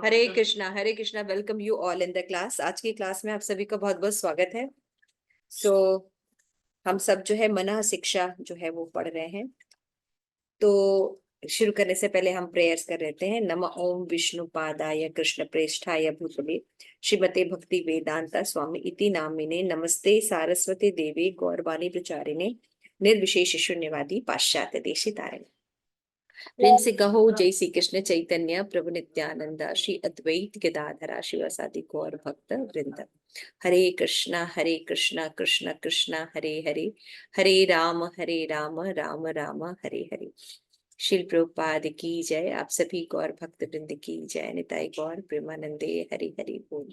Hare Krishna. Welcome you all in the class. आज की class में आप सभी का बहुत बहुत स्वागत है। सो हम सब जो है मनः शिक्षा जो है वो पढ़ रहे हैं। तो शुरू करने से पहले हम प्रेयर्स कर लेते हैं। नमः ओम विष्णु पादाय कृष्ण प्रेष्ठाय भूतले श्रीमते भक्ति वेदांता स्वामी इति नामिने नमस्ते सारस्वती देवी गौरवाणी प्रचारिणे निर्विशेष शून्यवादी पाश्चात्य देशितारिणे। प्रेम से कहो जय श्री कृष्ण चैतन्य प्रभु नित्यानंद श्री अद्वैत गदाधरा शिवासादि गौर भक्त वृंद। हरे कृष्णा कृष्ण कृष्ण हरे हरे, हरे राम राम राम हरे हरे। श्रील प्रभुपाद की जय। आप सभी गौर भक्त वृंद की जय। निताई गौर प्रेमानंदे हरि हरि बोल।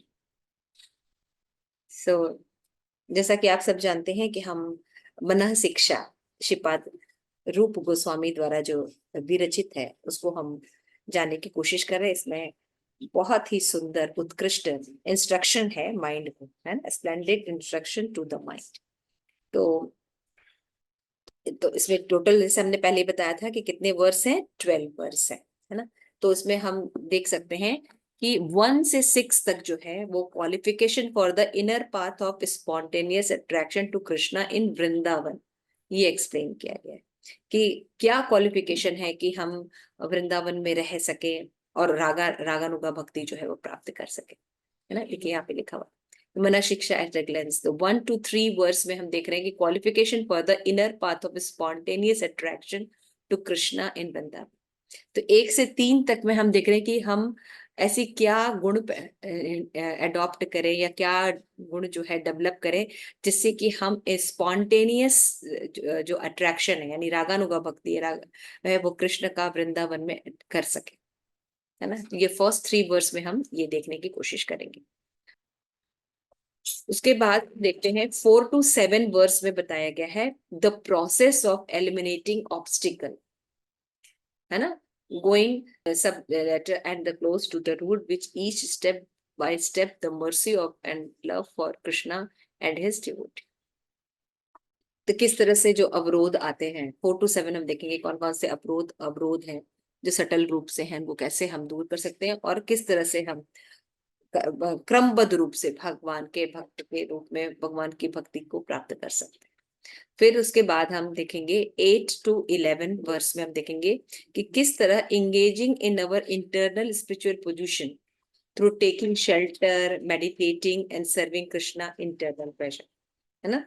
जैसा कि आप सब जानते हैं कि हम मनः शिक्षा श्रीपाद रूप गोस्वामी द्वारा जो विरचित है उसको हम जानने की कोशिश कर रहे हैं। इसमें बहुत ही सुंदर उत्कृष्ट इंस्ट्रक्शन है माइंड को, है ना, splendid instruction to the mind. तो इसमें टोटल, जैसे हमने पहले बताया था कि कितने वर्स हैं, 12 वर्स है ना। तो इसमें हम देख सकते हैं कि 1 से 6 तक जो है वो qualification for the inner path of spontaneous attraction to Krishna in Vrindavan, ये एक्सप्लेन किया गया है कि क्या क्वालिफिकेशन है कि हम वृंदावन में रह सके और रागानुगा भक्ति जो है वो प्राप्त कर सके, है ना। देखिए यहाँ पे लिखा हुआ मना शिक्षा एट अ ग्लेंस। तो 1 to 3 वर्स में हम देख रहे हैं कि qualification for the inner path of spontaneous attraction to Krishna in Vrindavan. तो 1 से 3 तक में हम देख रहे हैं कि हम ऐसी क्या गुण अडॉप्ट करें या क्या गुण जो है डेवलप करें जिससे कि हम स्पॉन्टेनियस जो अट्रैक्शन है यानी रागानुगा भक्ति है वो कृष्ण का वृंदावन में कर सके, है ना। ये फर्स्ट 3 वर्स में हम ये देखने की कोशिश करेंगे। उसके बाद देखते हैं 4 to 7 वर्स में बताया गया है the process of eliminating obstacle, है ना, going subtler and the close to the root which each step by step the mercy of and love for Krishna and his devotee. तो किस तरह से जो अवरोध आते हैं 4 to 7 हम देखेंगे कौन कौन से अवरोध हैं जो सटल रूप से हैं, वो कैसे हम दूर कर सकते हैं और किस तरह से हम क्रमबद्ध रूप से भगवान के भक्त के रूप में भगवान की भक्ति को प्राप्त कर सकते हैं। फिर उसके बाद हम देखेंगे 8 to 11 वर्स में हम देखेंगे कि किस तरह engaging in our internal spiritual position through taking shelter meditating and serving Krishna internal pressure, है ना।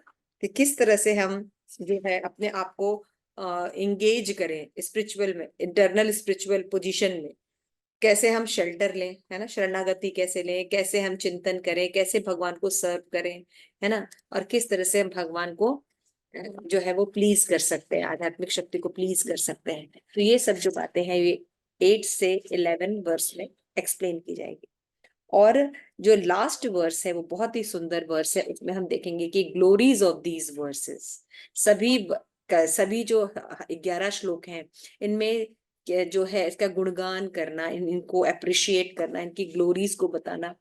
तो किस तरह से हम जो है अपने आप को इंगेज करें स्पिरिचुअल में, इंटरनल स्पिरिचुअल पोजीशन में, कैसे हम शेल्टर लें, है ना, शरणागति कैसे लें, कैसे हम चिंतन करें, कैसे भगवान को सर्व करें, है ना, और किस तरह से हम भगवान को जो है वो प्लीज कर सकते हैं, आध्यात्मिक शक्ति को प्लीज कर सकते हैं। तो ये सब जो बातें हैं ये 8 से 11 वर्स में एक्सप्लेन की जाएगी। और जो लास्ट वर्स है वो बहुत ही सुंदर वर्स है। उसमें हम देखेंगे कि ग्लोरीज ऑफ दीज वर्सेस, सभी जो 11 श्लोक हैं इनमें जो है इसका गुणगान करना, इनको अप्रिशिएट करना, इनकी ग्लोरीज को बताना,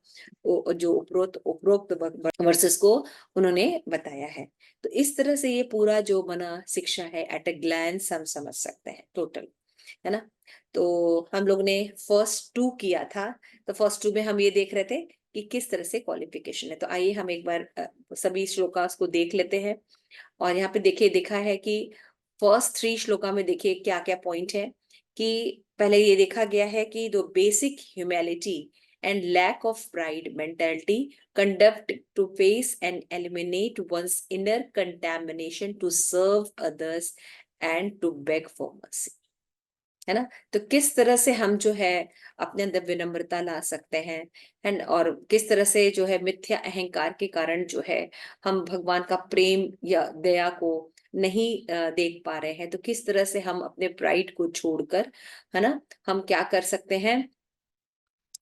जो उपरोक्त वर्सेस को उन्होंने बताया है। तो इस तरह से ये पूरा जो मना शिक्षा है एट अ ग्लैंस हम समझ सकते हैं टोटल, है ना। तो हम लोग ने फर्स्ट 2 किया था। तो फर्स्ट 2 में हम ये देख रहे थे कि किस तरह से क्वालिफिकेशन है। तो आइए हम एक बार सभी श्लोकास को देख लेते हैं। और यहाँ पे देखिए देखा है कि फर्स्ट 3 श्लोका में देखिए क्या क्या पॉइंट है कि पहले ये देखा गया है कि the basic humility and lack of pride mentality conduct to face and eliminate once inner contamination to serve others and to beg for mercy, है ना। तो किस तरह से हम जो है अपने अंदर विनम्रता ला सकते हैं एंड और किस तरह से जो है मिथ्या अहंकार के कारण जो है हम भगवान का प्रेम या दया को नहीं देख पा रहे हैं। तो किस तरह से हम अपने प्राइड को छोड़कर, है ना, हम क्या कर सकते हैं,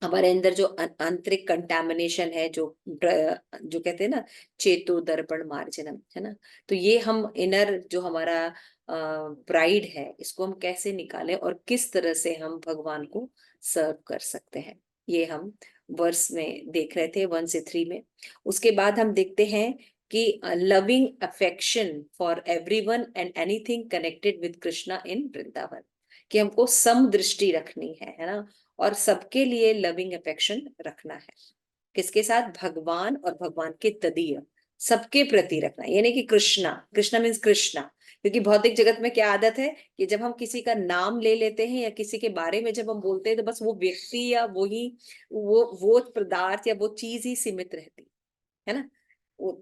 हमारे अंदर जो आंतरिक कंटैमिनेशन है, जो कहते हैं ना चेतो दर्पण मार्जनम, है ना। तो ये हम इनर जो हमारा प्राइड है इसको हम कैसे निकालें और किस तरह से हम भगवान को सर्व कर सकते हैं, ये हम वर्स में देख रहे थे 1 से 3 में। उसके बाद हम देखते हैं कि loving affection for everyone and anything connected with Krishna in Vrindavan. कि हमको समदृष्टि रखनी है ना, और सबके लिए लविंग अफेक्शन रखना है। किसके साथ? भगवान और भगवान के तदीय सबके प्रति रखना, यानी कि कृष्णा, कृष्णा मीन्स कृष्णा। क्योंकि भौतिक जगत में क्या आदत है कि जब हम किसी का नाम ले लेते हैं या किसी के बारे में जब हम बोलते हैं तो बस वो व्यक्ति या वही वो पदार्थ या वो चीज ही सीमित रहती है ना।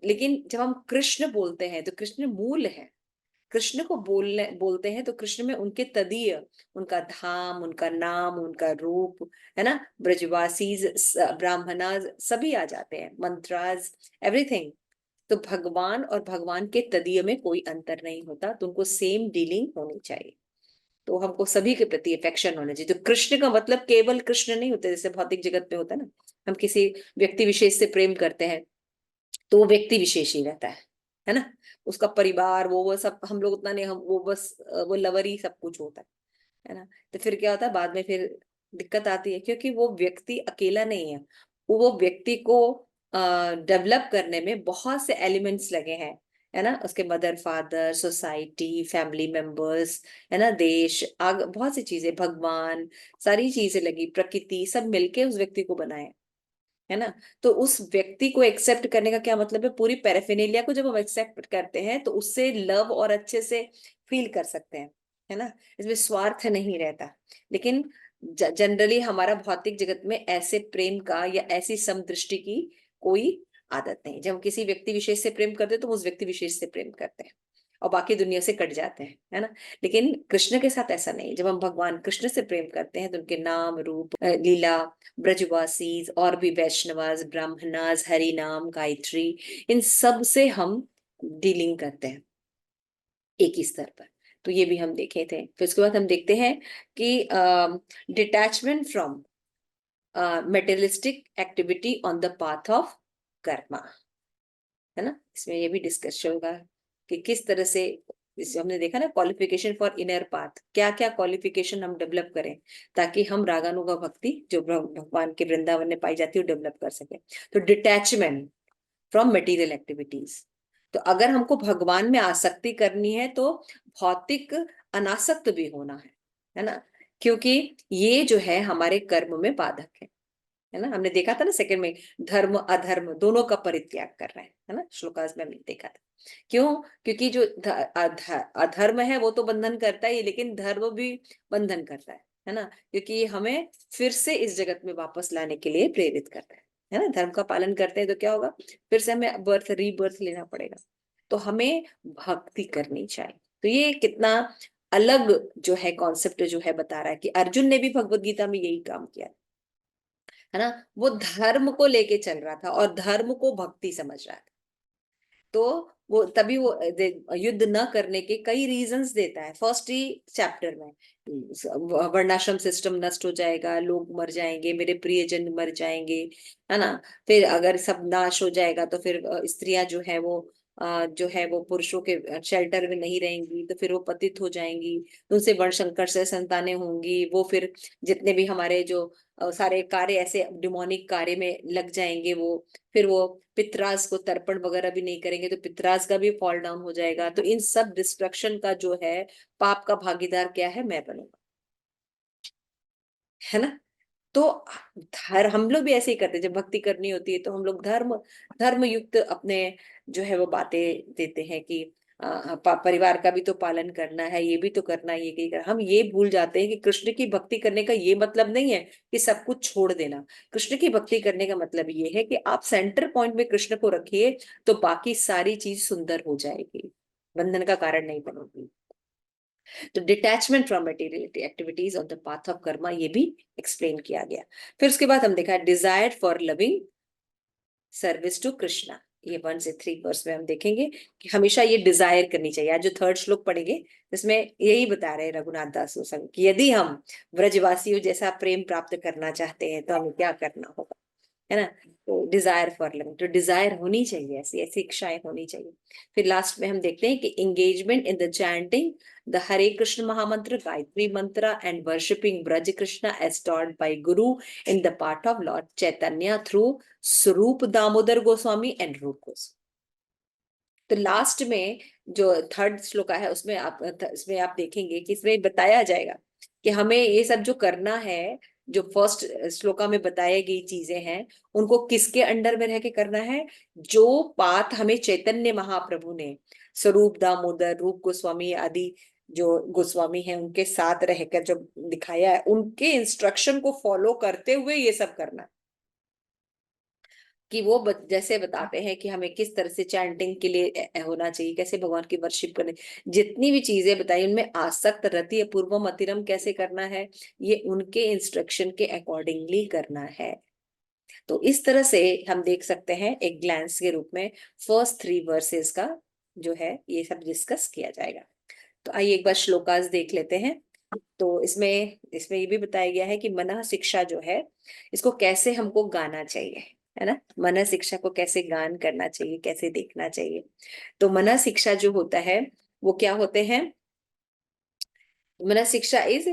लेकिन जब हम कृष्ण बोलते हैं तो कृष्ण मूल है। कृष्ण को बोलते हैं तो कृष्ण में उनके तदीय, उनका धाम, उनका नाम, उनका रूप, है ना, ब्रजवासी, ब्राह्मणास सभी आ जाते हैं, मंत्रास, एवरीथिंग। तो भगवान और भगवान के तदीय में कोई अंतर नहीं होता, तो उनको सेम डीलिंग होनी चाहिए। तो हमको सभी के प्रति अफेक्शन होना चाहिए। तो कृष्ण का मतलब केवल कृष्ण नहीं होता जैसे भौतिक जगत में होता है ना, हम किसी व्यक्ति विशेष से प्रेम करते हैं तो वो व्यक्ति विशेष ही रहता है ना। उसका परिवार वो सब हम लोग उतना नहीं, हम वो बस वो लवर ही सब कुछ होता है ना। तो फिर क्या होता है बाद में, फिर दिक्कत आती है क्योंकि वो व्यक्ति अकेला नहीं है, वो व्यक्ति को डेवलप करने में बहुत से एलिमेंट्स लगे हैं, है ना। उसके mother father, society, family members, है ना, देश, आग बहुत सी चीजें, भगवान, सारी चीजें लगी, प्रकृति, सब मिलके उस व्यक्ति को बनाए, है ना। तो उस व्यक्ति को एक्सेप्ट करने का क्या मतलब है? पूरी पैराफिनेलिया को जब हम एक्सेप्ट करते हैं तो उससे लव और अच्छे से फील कर सकते हैं, है ना। इसमें स्वार्थ नहीं रहता। लेकिन जनरली हमारा भौतिक जगत में ऐसे प्रेम का या ऐसी समदृष्टि की कोई आदत नहीं। जब हम किसी व्यक्ति विशेष से प्रेम करते हैं तो उस व्यक्ति विशेष से प्रेम करते हैं और बाकी दुनिया से कट जाते हैं, है ना। लेकिन कृष्ण के साथ ऐसा नहीं। जब हम भगवान कृष्ण से प्रेम करते हैं तो उनके नाम, रूप, लीला, ब्रजवासीज और भी वैष्णवास, ब्राह्मणास, हरि नाम, गायत्री, इन सब से हम डीलिंग करते हैं एक ही स्तर पर। तो ये भी हम देखे थे। फिर उसके बाद हम देखते हैं कि detachment from materialistic activity on the path of Karma, है ना। इसमें ये भी डिस्कस होगा कि किस तरह से, जैसे हमने देखा ना क्वालिफिकेशन फॉर इनर पाथ, क्या क्या क्वालिफिकेशन हम डेवलप करें ताकि हम रागानुगा भक्ति जो भगवान के वृंदावन में पाई जाती है वो डेवलप कर सके। तो डिटैचमेंट फ्रॉम मटेरियल एक्टिविटीज। तो अगर हमको भगवान में आसक्ति करनी है तो भौतिक अनासक्त भी होना है ना। क्योंकि ये जो है हमारे कर्म में बाधक है ना। हमने देखा था ना सेकंड में, धर्म अधर्म दोनों का परित्याग कर रहे हैं, है ना, श्लोकास में हमने देखा था। क्यों? क्योंकि जो अधर्म है वो तो बंधन करता है, लेकिन धर्म भी बंधन करता है ना। क्योंकि हमें फिर से इस जगत में वापस लाने के लिए प्रेरित करता है ना। धर्म का पालन करते हैं तो क्या होगा, फिर से हमें बर्थ रीबर्थ लेना पड़ेगा। तो हमें भक्ति करनी चाहिए। तो ये कितना अलग जो है कॉन्सेप्ट जो है बता रहा है कि अर्जुन ने भी भगवत गीता में यही काम किया, है ना। वो धर्म को लेके चल रहा था और धर्म को भक्ति समझ रहा था। तो वो तभी वो युद्ध न करने के कई रीजंस देता है फर्स्ट ही चैप्टर में। वर्णाश्रम सिस्टम नष्ट हो जाएगा, लोग मर जाएंगे, मेरे प्रियजन मर जाएंगे, है ना। फिर अगर सब नाश हो जाएगा तो फिर स्त्रियां जो है वो जो है वो पुरुषों के शेल्टर में नहीं रहेंगी, तो फिर वो पतित हो जाएंगी, उनसे वर्ण संकर से संतानें होंगी। वो फिर जितने भी हमारे जो सारे कार्य ऐसे डिमोनिक कार्य में लग जाएंगे, वो फिर वो पितराज को तर्पण वगैरह भी नहीं करेंगे तो पितराज का भी फॉल डाउन हो जाएगा। तो इन सब डिस्ट्रक्शन का जो है पाप का भागीदार क्या है? मैं बनूंगा, है ना। तो हम लोग भी ऐसे ही करते हैं। जब भक्ति करनी होती है तो हम लोग धर्म युक्त अपने जो है वो बातें देते हैं कि परिवार का भी तो पालन करना है, ये भी तो करना है, ये कहीं कर। हम ये भूल जाते हैं कि कृष्ण की भक्ति करने का ये मतलब नहीं है कि सब कुछ छोड़ देना। कृष्ण की भक्ति करने का मतलब ये है कि आप सेंटर पॉइंट में कृष्ण को रखिए तो बाकी सारी चीज सुंदर हो जाएगी, बंधन का कारण नहीं बनेगी। तो detachment from material activities on the path of Karma, ये भी एक्सप्लेन किया गया। फिर उसके बाद हम देखा desire for loving service to Krishna. ये 1 से 3 वर्स में हम देखेंगे कि हमेशा ये डिजायर करनी चाहिए। आज जो थर्ड श्लोक पढ़ेंगे इसमें यही बता रहे हैं रघुनाथ दास गोस्वामी कि यदि हम ब्रजवासियों जैसा प्रेम प्राप्त करना चाहते हैं तो हमें क्या करना होगा, है ना। तो डिजायर फॉर लविंग, तो डिजायर होनी चाहिए, ऐसी ऐसी इच्छाएं होनी चाहिए। फिर लास्ट में हम देखते हैं कि engagement in the chanting the Hare Krishna mahamantra, Gayatri mantra and worshipping Braj Krishna as taught by guru in the part of lord Chaitanya through Swarup Damodar Goswami and रूप गोस्वामी। तो लास्ट में जो थर्ड श्लोका है उसमें आप देखेंगे कि इसमें बताया जाएगा कि हमें ये सब जो करना है, जो फर्स्ट श्लोका में बताई गई चीजें हैं, उनको किसके अंडर में रह के करना है? जो पाथ हमें चैतन्य महाप्रभु ने, स्वरूप दामोदर, रूप गोस्वामी आदि जो गोस्वामी हैं उनके साथ रहकर जो दिखाया है, उनके इंस्ट्रक्शन को फॉलो करते हुए ये सब करना है। कि वो जैसे बताते हैं कि हमें किस तरह से चैंटिंग के लिए होना चाहिए, कैसे भगवान की वर्शिप करने, जितनी भी चीजें बताई उनमें आसक्त रति अपूर्वम अतिरम कैसे करना है, ये उनके इंस्ट्रक्शन के अकॉर्डिंगली करना है। तो इस तरह से हम देख सकते हैं एक ग्लैंस के रूप में फर्स्ट 3 वर्सेस का जो है ये सब डिस्कस किया जाएगा। तो आइए एक बार श्लोकास देख लेते हैं। तो इसमें इसमें ये भी बताया गया है कि मनः शिक्षा जो है, इसको कैसे हमको गाना चाहिए, है ना। मनः शिक्षा को कैसे गान करना चाहिए, कैसे देखना चाहिए। तो मनः शिक्षा जो होता है वो क्या होते हैं? Manah Shiksha is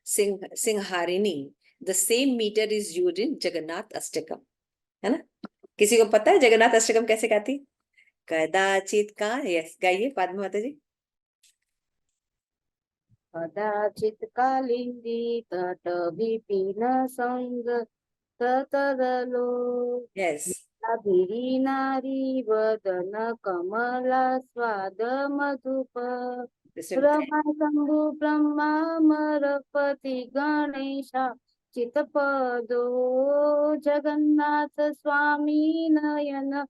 Shikharini. The same meter is used in Jagannath Ashtakam, है ना। किसी को पता है जगन्नाथ अष्टकम कैसे गाती? कदाचित का, यस गाइए पद्मा माता जी। कदाचित् कालिन्दी तट विपिन संग ततरलो यस, नारी वदन कमला स्वाद मधुप इसमें बताया। ब्रह्मा शंभु ब्रह्मा मरपति गणेशा चितपदो जगन्नाथ स्वामी नयन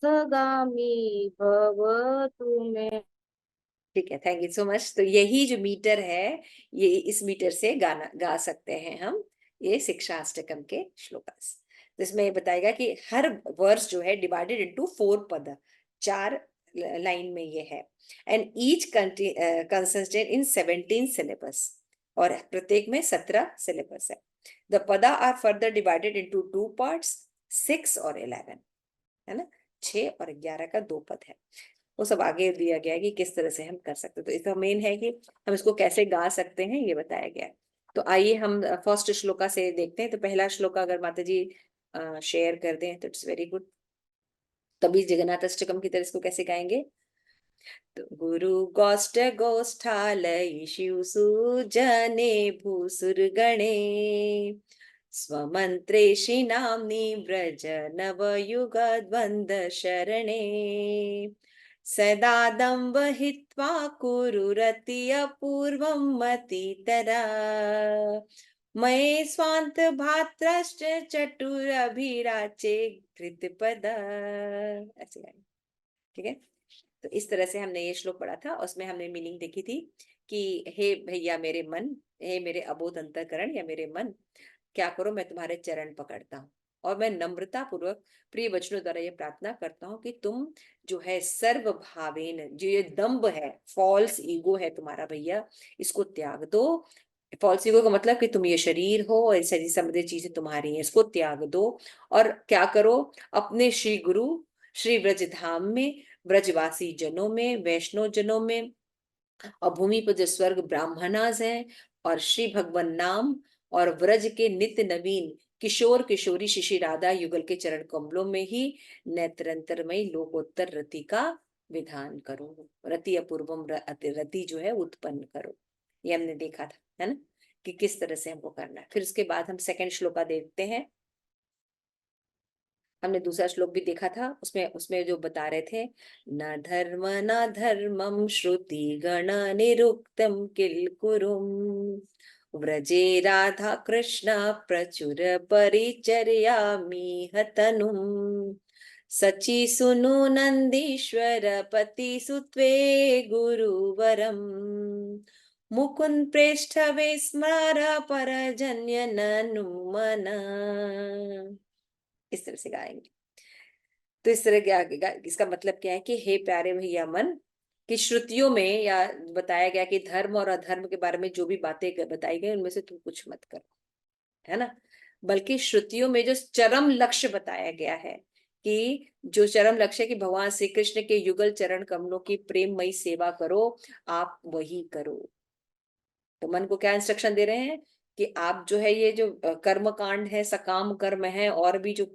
सगामी भवतु मे। ठीक है, थैंक यू सो मच। तो यही जो मीटर है, ये इस मीटर से गाना गा सकते हैं हम ये शिक्षाष्टकम के श्लोकास। तो इसमें ये बताएगा कि हर वर्स जो है डिवाइडेड इनटू 4 पद, 4 लाइन में ये है। And each consisted in 17 syllables, और प्रत्येक में 17 सिलेबस है। The pada are further divided into 2 parts, 6 और 11, है ना। 6 और 11 का 2 पद है। वो सब आगे दिया गया है कि किस तरह से हम कर सकते हैं। तो इसका मेन है कि हम इसको कैसे गा सकते हैं, ये बताया गया है। तो आइए हम फर्स्ट श्लोका से देखते हैं। तो पहला श्लोका अगर माता जी शेयर कर दें तो इट्स वेरी गुड। तभी जगन्नाथ अष्टकम की तरह इसको कैसे गाएंगे? तो गुरु गोष्ठ गोष्ठालय शिव सुजने भूसुरगणे स्वमंत्रे श्री नाम्नि व्रज नवयुग द्वंद शरणे सदा दम्बहित्वा कुरुरति अपूर्वं मतितरा मये स्वान्त भात्रश्च चतुरभिराचे कृतपदा। ऐसे गाएंगे, ठीक है। तो इस तरह से हमने ये श्लोक पढ़ा था, उसमें हमने मीनिंग देखी थी कि हे भैया मेरे मन, हे मेरे अबोध अंतःकरण या मेरे मन, क्या करो, मैं तुम्हारे चरण पकड़ता हूँ और मैं नम्रता पूर्वक प्रिय वचनों द्वारा ये प्रार्थना करता हूँ कि तुम जो है सर्व भावेन, जो ये दम्भ है, फॉल्स ईगो है तुम्हारा भैया, इसको त्याग दो। फॉल्स ईगो का मतलब कि तुम ये शरीर हो और शरीर संबंधी चीजें तुम्हारी हैं, इसको त्याग दो। और क्या करो, अपने श्री गुरु श्री ब्रज धाम में, ब्रजवासी जनों में, वैष्णव जनों में, और भूमि पर जो स्वर्ग ब्राह्मणास हैं, और श्री भगवान नाम और व्रज के नित्य नवीन किशोर किशोरी शिशि राधा युगल के चरण कमलों में ही नेत्रंतरमय लोकोत्तर रति का विधान करो। रति अपूर्वम रति जो है उत्पन्न करो। ये हमने देखा था, है ना, कि किस तरह से हमको करना है। फिर उसके बाद हम सेकंड श्लोका देखते हैं। हमने दूसरा श्लोक भी देखा था, उसमें उसमें जो बता रहे थे, न धर्म न धर्मम श्रुति गण निरुक्तम किल कुरुम व्रजे राधा कृष्ण प्रचुर परिचर्यामि हतनुम सची सुनु नंदीश्वर पति सुत्वे गुरुवरम मुकुंद प्रेष्ठवे स्मर परजन्य ननुमना। इस तरह से गाएंगे। तो इस तरह क्या, इसका मतलब क्या है कि हे प्यारे भैया मन, कि श्रुतियों में या बताया गया कि धर्म और अधर्म के बारे में जो भी बातें बताई गई उनमें से तुम कुछ मत करो, है ना। बल्कि श्रुतियों में जो चरम लक्ष्य बताया गया है, कि जो चरम लक्ष्य है कि भगवान श्री कृष्ण के युगल चरण कमलों की प्रेममयी सेवा करो, आप वही करो। तो मन को क्या इंस्ट्रक्शन दे रहे हैं कि आप जो है ये जो कर्म कांड है, सकाम कर्म है, और भी जो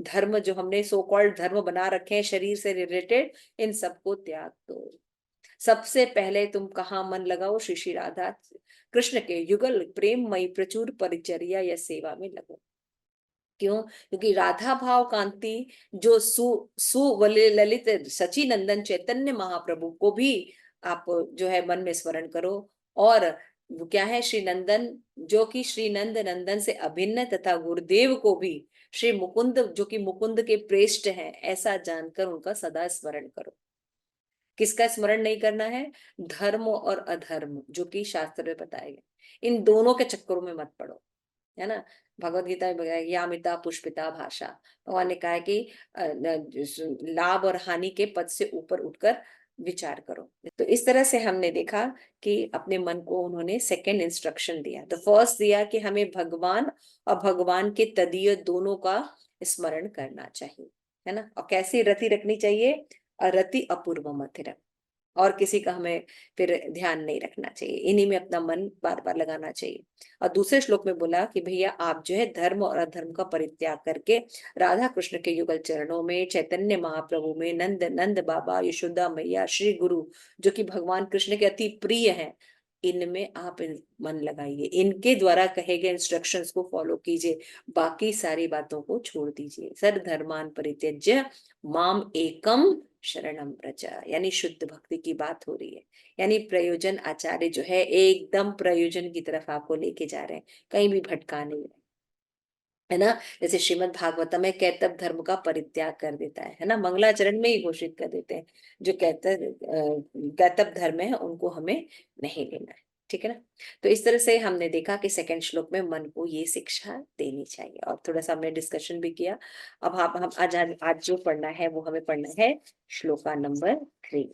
धर्म जो हमने सो कॉल्ड धर्म बना रखे हैं शरीर से रिलेटेड, इन सबको त्याग दो। सबसे पहले तुम कहाँ मन लगाओ? श्री श्री राधा कृष्ण के युगल प्रेममयी प्रचुर परिचर्या या सेवा में लगो। क्यों? क्योंकि राधा भाव कांति जो ललित सची नंदन चैतन्य महाप्रभु को भी आप जो है मन में स्मरण करो। और वो क्या है, श्री नंदन, जो कि श्री नंद नंदन से अभिन्न तथा गुरुदेव को भी श्री मुकुंद, जो कि मुकुंद के प्रेष्ठ हैं, ऐसा जानकर उनका सदा स्मरण करो। किसका स्मरण नहीं करना है? धर्म और अधर्म, जो कि शास्त्र में बताया गया, इन दोनों के चक्करों में मत पड़ो, है ना। भगवत गीता में बताया, यामिता पुष्पिता भाषा, भगवान ने कहा है कि लाभ और हानि के पद से ऊपर उठकर विचार करो। तो इस तरह से हमने देखा कि अपने मन को उन्होंने सेकंड इंस्ट्रक्शन दिया। तो फर्स्ट दिया कि हमें भगवान और भगवान के तदीय दोनों का स्मरण करना चाहिए, है ना। और कैसी रति रखनी चाहिए? रति अपूर्व मथिर, और किसी का हमें फिर ध्यान नहीं रखना चाहिए, इन्हीं में अपना मन बार बार लगाना चाहिए। और दूसरे श्लोक में बोला कि भैया आप जो है धर्म और अधर्म का परित्याग करके राधा कृष्ण के युगल चरणों में, चैतन्य महाप्रभु में, नंद नंद बाबा, यशोदा मैया, श्री गुरु जो कि भगवान कृष्ण के अति प्रिय हैं, इनमें आप मन लगाइए, इनके द्वारा कहे गए इंस्ट्रक्शंस को फॉलो कीजिए, बाकी सारी बातों को छोड़ दीजिए। सर्व धर्मान परित्यज्य माम एकम शरणम व्रज, यानी शुद्ध भक्ति की बात हो रही है। यानी प्रयोजन आचार्य जो है एकदम प्रयोजन की तरफ आपको लेके जा रहे हैं, कहीं भी भटका नहीं रहे, है ना। जैसे श्रीमद् भागवतम में कैतव धर्म का परित्याग कर देता है ना, मंगलाचरण में ही घोषित कर देते हैं जो कैतव धर्म है उनको हमें नहीं लेना है, ठीक है ना। तो इस तरह से हमने देखा कि सेकंड श्लोक में मन को ये शिक्षा देनी चाहिए, और थोड़ा सा हमने डिस्कशन भी किया। अब हम आज जो पढ़ना है वो हमें पढ़ना है श्लोका नंबर 3।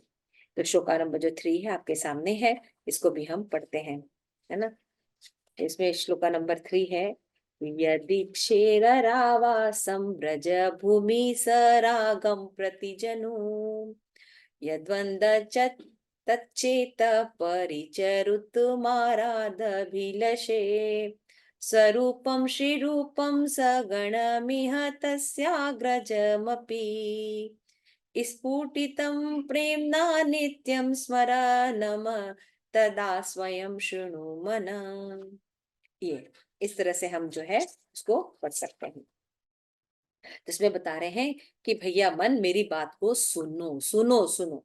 तो श्लोका नंबर जो 3 है आपके सामने है, इसको भी हम पढ़ते हैं, है ना। इसमें श्लोका नंबर 3 है, यदि क्षेररावासं व्रज भूमि सरागं प्रतिजनु यद्वंद तच्चेत परिचरुतुमारादभिलषे स्वरूपं श्रीरूपं सगणमिह तस्याग्रजमपि स्फुटितं प्रेम्णा नित्यं स्मरणम तदा स्वयं शृणु मना। ये इस तरह से हम जो है उसको पढ़ सकते हैं। तो इसमें बता रहे हैं कि भैया मन मेरी बात को सुनो सुनो सुनो।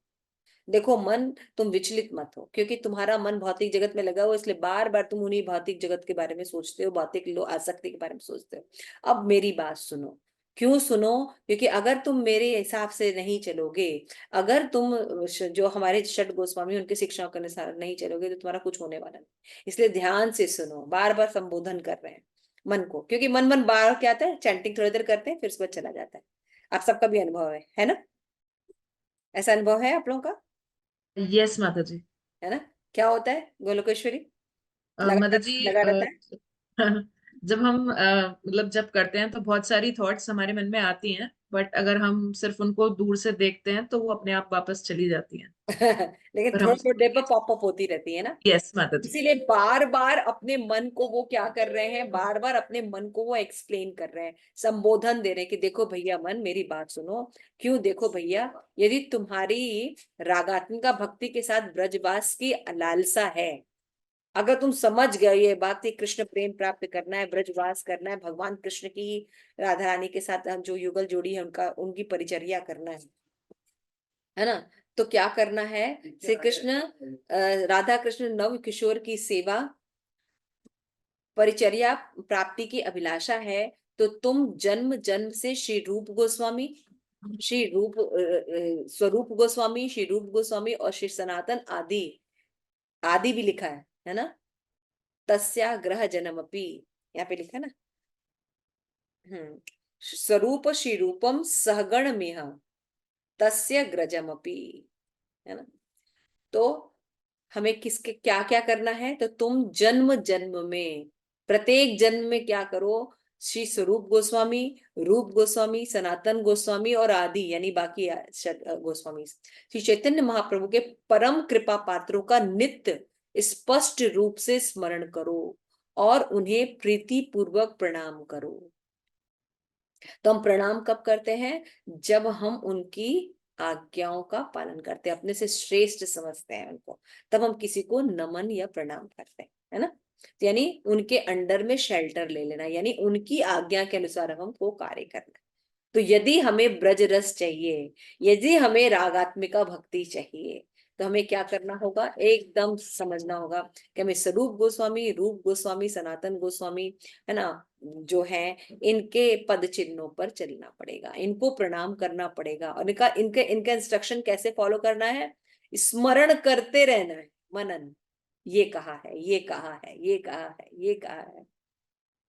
देखो मन, तुम विचलित मत हो, क्योंकि तुम्हारा मन भौतिक जगत में लगा हुआ, इसलिए बार बार तुम उन्हीं भौतिक जगत के बारे में सोचते हो, भौतिक आसक्ति के बारे में सोचते हो। अब मेरी बात सुनो। क्यों सुनो? क्योंकि अगर तुम मेरे हिसाब से नहीं चलोगे, अगर तुम जो हमारे षड गोस्वामी उनकी शिक्षाओं के अनुसार नहीं चलोगे, तो तुम्हारा कुछ होने वाला नहीं। इसलिए ध्यान से सुनो, बार बार संबोधन कर रहे हैं मन को, क्योंकि मन मन बार क्या आता है, चैंटिंग थोड़ी देर करते हैं फिर उसके बाद चला जाता है। आप सबका भी अनुभव है ना? ऐसा अनुभव है आप लोगों का? यस माता जी। है ना? क्या होता है गोलोकेश्वरी? माता लगा जी, लगा रहता है। जब हम मतलब जब करते हैं तो बहुत सारी थॉट्स हमारे मन में आती हैं, बट अगर हम सिर्फ उनको दूर से देखते हैं तो वो अपने आप वापस चली जाती हैं। लेकिन पर हम थोड़ा उसको थोड़ा देर पर देख पॉप अप होती रहती है ना। यस माता जी। इसीलिए बार बार अपने मन को वो क्या कर रहे हैं, बार बार अपने मन को वो एक्सप्लेन कर रहे हैं, संबोधन दे रहे हैं कि देखो भैया मन मेरी बात सुनो। क्यों? देखो भैया, यदि तुम्हारी रागात्मिका भक्ति के साथ ब्रजवास की लालसा है, अगर तुम समझ गए ये बात कि कृष्ण प्रेम प्राप्त करना है, ब्रजवास करना है, भगवान कृष्ण की राधा रानी के साथ जो युगल जोड़ी है उनका, उनकी परिचर्या करना है ना, तो क्या करना है? श्री कृष्ण राधा कृष्ण नव किशोर की सेवा परिचर्या प्राप्ति की अभिलाषा है, तो तुम जन्म जन्म से श्री रूप गोस्वामी, श्री रूप स्वरूप गोस्वामी, श्री रूप गोस्वामी और श्री सनातन आदि, आदि भी लिखा है ना, तस्याग्रह जन्मपि, यहाँ पे लिखा है ना। स्वरूप श्री रूपम सहगण मेह तस्य ग्रजमपि, है ना। तो हमें किसके क्या क्या करना है? तो तुम जन्म जन्म में, प्रत्येक जन्म में क्या करो? श्री स्वरूप गोस्वामी, रूप गोस्वामी, सनातन गोस्वामी और आदि यानी बाकी गोस्वामी, श्री चैतन्य महाप्रभु के परम कृपा पात्रों का नित्य स्पष्ट रूप से स्मरण करो और उन्हें प्रीति पूर्वक प्रणाम करो। तो हम प्रणाम कब करते हैं? जब हम उनकी आज्ञाओं का पालन करते हैं, अपने से श्रेष्ठ समझते हैं उनको, तब हम किसी को नमन या प्रणाम करते हैं। है ना। तो यानी उनके अंडर में शेल्टर ले लेना, यानी उनकी आज्ञा के अनुसार हमको कार्य करना। तो यदि हमें ब्रज रस चाहिए, यदि हमें रागात्मिका भक्ति चाहिए, तो हमें क्या करना होगा, एकदम समझना होगा कि हमें स्वरूप गोस्वामी, रूप गोस्वामी, सनातन गोस्वामी, है ना, जो है इनके पद चिन्हों पर चलना पड़ेगा, इनको प्रणाम करना पड़ेगा। और इनका इनके इनका इंस्ट्रक्शन कैसे फॉलो करना है, स्मरण करते रहना है, मनन, ये कहा है, ये कहा है, ये कहा है, ये कहा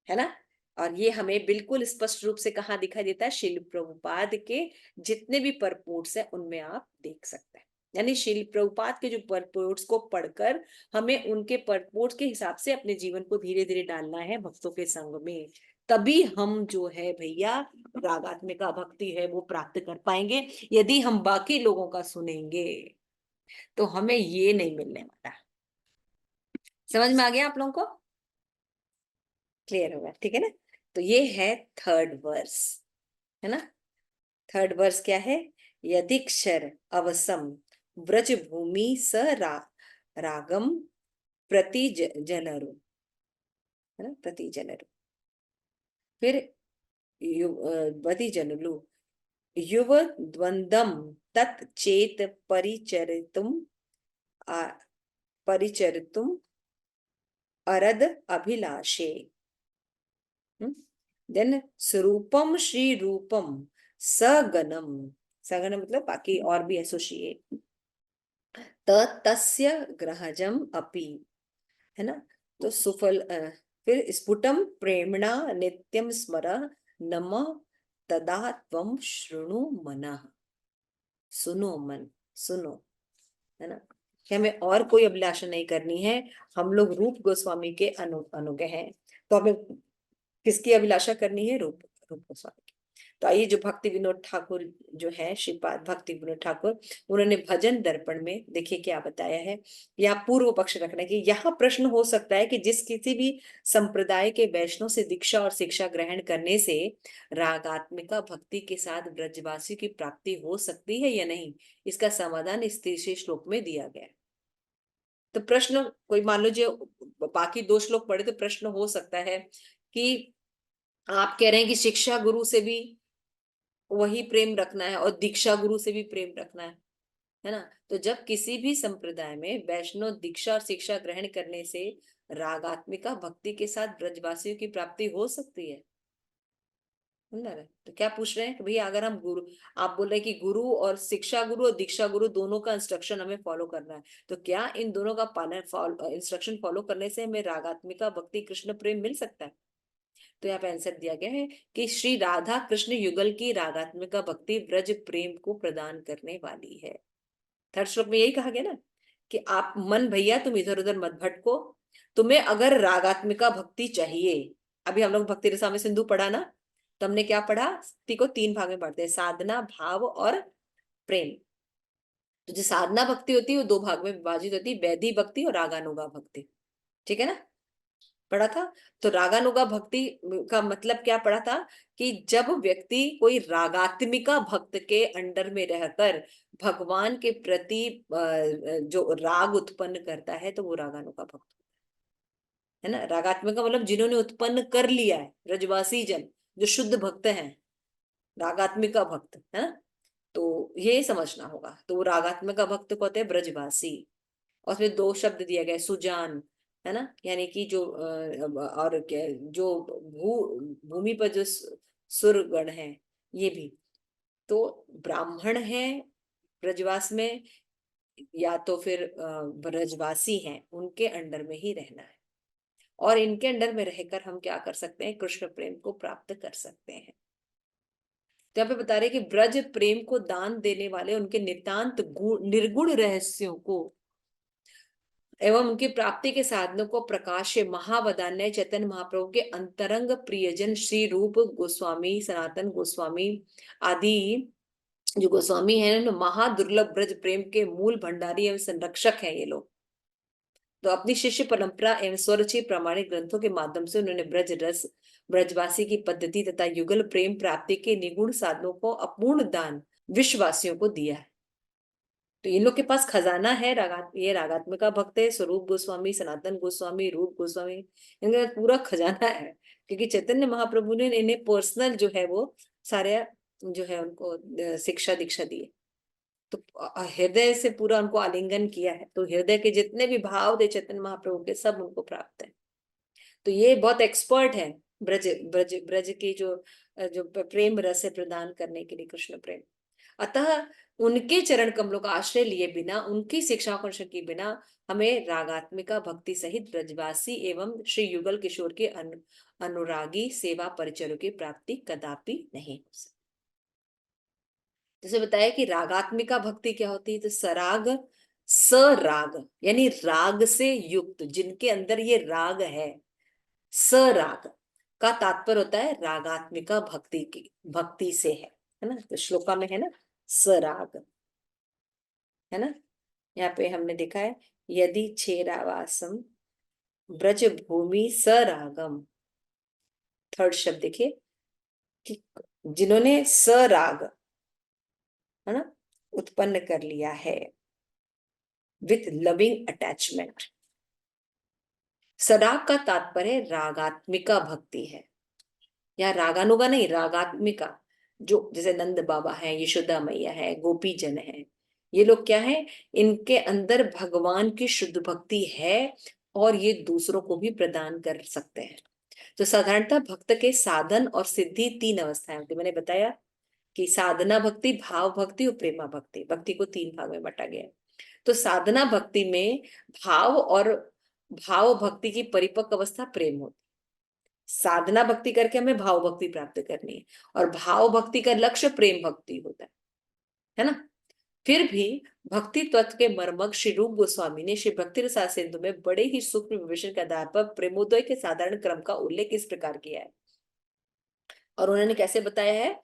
है ना। और ये हमें बिल्कुल स्पष्ट रूप से कहाँ दिखाई देता है, शिल प्रभुपाद के जितने भी परपोर्ट्स हैं उनमें आप देख सकते हैं। यानी शिल प्रभुपाद के जो परपोर्ट्स को पढ़कर हमें उनके परपोर्ट्स के हिसाब से अपने जीवन को धीरे धीरे डालना है भक्तों के संग में, तभी हम जो है भैया रागात्मिका भक्ति है वो प्राप्त कर पाएंगे। यदि हम बाकी लोगों का सुनेंगे तो हमें ये नहीं मिलने वाला। समझ में आ गया आप लोगों को, क्लियर होगा, ठीक है ना। तो ये है थर्ड वर्स, है ना। थर्ड वर्स क्या है, यदिक्षर अवसम व्रज भूमि स रागम प्रति जनरु, है ना, प्रति जनरु। फिर प्रति जनलु युव द्वंदम तत्चेत परिचरितुम अरद अभिलाषे। देन स्वरूपम श्री रूपम सगनम, सगनम मतलब बाकी और भी एसोसिएट, तस्य ग्रहजम अपि, है ना। तो सुफल फिर स्फुटम प्रेमणा नित्यम स्मर नम तदा त्वं शृणु मनः, सुनो मन, सुनो, है ना। कि हमें और कोई अभिलाषा नहीं करनी है, हम लोग रूप गोस्वामी के अनुगे हैं, तो हमें किसकी अभिलाषा करनी है, रूप रूप गोस्वामी की। तो आइए, जो भक्ति विनोद ठाकुर जो है, श्रीपाद भक्ति विनोद ठाकुर, उन्होंने भजन दर्पण में देखिए क्या बताया है। यहाँ पूर्व पक्ष रखना कि यहाँ प्रश्न हो सकता है कि जिस किसी भी संप्रदाय के वैष्णव से दीक्षा और शिक्षा ग्रहण करने से रागात्मिका भक्ति के साथ ब्रजवासी की प्राप्ति हो सकती है या नहीं, इसका समाधान इस तीसरे श्लोक में दिया गया है। तो प्रश्न, कोई मान लो जो बाकी दो श्लोक पढ़े तो प्रश्न हो सकता है कि आप कह रहे हैं कि शिक्षा गुरु से भी वही प्रेम रखना है और दीक्षा गुरु से भी प्रेम रखना है ना। तो जब किसी भी संप्रदाय में वैष्णव दीक्षा और शिक्षा ग्रहण करने से रागात्मिका भक्ति के साथ ब्रजवासियों की प्राप्ति हो सकती है, तो क्या पूछ रहे हैं कि भैया अगर हम गुरु, आप बोल रहे हैं कि गुरु और शिक्षा गुरु और दीक्षा गुरु दोनों का इंस्ट्रक्शन हमें फॉलो करना है, तो क्या इन दोनों का पालन इंस्ट्रक्शन फॉलो करने से हमें रागात्मिका भक्ति कृष्ण प्रेम मिल सकता है। तो यहाँ पे आंसर दिया गया है कि श्री राधा कृष्ण युगल की रागात्मिका भक्ति ब्रज प्रेम को प्रदान करने वाली है। थर्ड श्लोक में यही कहा गया ना कि आप मन भैया तुम इधर उधर मत भटको, तुम्हें अगर रागात्मिका भक्ति चाहिए, अभी हम लोग भक्ति रसामृत सिंधु पढ़ा ना, तो हमने क्या पढ़ा, भक्ति को 3 भाग में पढ़ते हैं, साधना, भाव और प्रेम। तो जो साधना भक्ति होती है वो 2 भाग में विभाजित होती है, वैदिक भक्ति और रागानुगा भक्ति, ठीक है ना, पढ़ा था। तो रागानुगा भक्ति का मतलब क्या पढ़ा था कि जब व्यक्ति कोई रागात्मिका भक्त के अंडर में रहकर भगवान के प्रति जो राग उत्पन्न करता है तो वो रागानुगा भक्त है ना। रागात्मिका मतलब जिन्होंने उत्पन्न कर लिया है, ब्रजवासी जन जो शुद्ध भक्त हैं, रागात्मिका भक्त, है ना। तो ये समझना होगा, तो वो रागात्मिका भक्त को होते हैं ब्रजवासी। और उसमें 2 शब्द दिया गया, सुजान, है ना, यानी कि जो और क्या, जो भूमि पर जो सुर गण है, ये भी तो ब्राह्मण है ब्रजवास में, या तो फिर ब्रजवासी हैं, उनके अंडर में ही रहना है। और इनके अंडर में रहकर हम क्या कर सकते हैं, कृष्ण प्रेम को प्राप्त कर सकते हैं। तो यहाँ पे बता रहे कि ब्रज प्रेम को दान देने वाले उनके नितांत निर्गुण रहस्यों को एवं उनकी प्राप्ति के साधनों को प्रकाश्य महावदान्य चैतन्य महाप्रभु के अंतरंग प्रियजन श्री रूप गोस्वामी, सनातन गोस्वामी आदि जो गोस्वामी है ना, महादुर्लभ ब्रज प्रेम के मूल भंडारी एवं संरक्षक हैं ये लोग। तो अपनी शिष्य परंपरा एवं स्वरचित प्रामाणिक ग्रंथों के माध्यम से उन्होंने ब्रज रस, ब्रजवासी की पद्धति तथा युगल प्रेम प्राप्ति के निगुण साधनों को अपूर्ण दान विश्ववासियों को दिया है। तो इन लोग के पास खजाना है। ये रागात्मिका भक्त है, स्वरूप गोस्वामी, सनातन गोस्वामी, रूप गोस्वामी, इनका पूरा खजाना है। क्योंकि चैतन्य महाप्रभु ने इन्हें पर्सनल जो है वो सारे जो है उनको शिक्षा दीक्षा दी है। तो हृदय से पूरा उनको आलिंगन किया है। तो हृदय के जितने भी भाव थे चैतन्य महाप्रभु के, सब उनको प्राप्त है। तो ये बहुत एक्सपर्ट है ब्रज ब्रज ब्रज की जो प्रेम रस है प्रदान करने के लिए, कृष्ण प्रेम। अतः उनके चरण कमलों का आश्रय लिए बिना, उनकी शिक्षा को के बिना हमें रागात्मिका भक्ति सहित ब्रजवासी एवं श्री युगल किशोर के अनुरागी सेवा परिचयों की प्राप्ति कदापि नहीं हो सकती। जैसे बताया कि रागात्मिका भक्ति क्या होती है, तो सराग सराग यानी राग से युक्त, जिनके अंदर ये राग है। सराग का तात्पर्य होता है रागात्मिका भक्ति की, भक्ति से है ना। तो श्लोका में है ना सराग, है ना। यहाँ पे हमने देखा है यदि छेरावासम ब्रज भूमि सरागम। थर्ड शब्द देखिए कि जिन्होंने सराग, है ना, उत्पन्न कर लिया है विथ लविंग अटैचमेंट। सराग का तात्पर्य रागात्मिका भक्ति है, या रागानुगा नहीं, रागात्मिका। जो जैसे नंद बाबा है, यशोदा मैया है, गोपी जन है, ये लोग क्या है, इनके अंदर भगवान की शुद्ध भक्ति है और ये दूसरों को भी प्रदान कर सकते हैं। तो साधारणतः भक्त के साधन और सिद्धि तीन अवस्थाएं होती। मैंने बताया कि साधना भक्ति, भाव भक्ति और प्रेमा भक्ति। भक्ति को तीन भाग में बांटा गया है। तो साधना भक्ति में भाव भक्ति की परिपक्व अवस्था प्रेम होती। साधना भक्ति करके हमें भाव भक्ति प्राप्त करनी है, और भाव भक्ति का लक्ष्य प्रेम भक्ति होता है ना। फिर भी भक्ति तत्व के मर्मज्ञ श्री रूप गोस्वामी ने श्री भक्ति रसायन सिंधु में बड़े ही सूक्ष्म विवेचन के आधार पर प्रेमोदय के साधारण क्रम का उल्लेख इस प्रकार किया है। और उन्होंने कैसे बताया है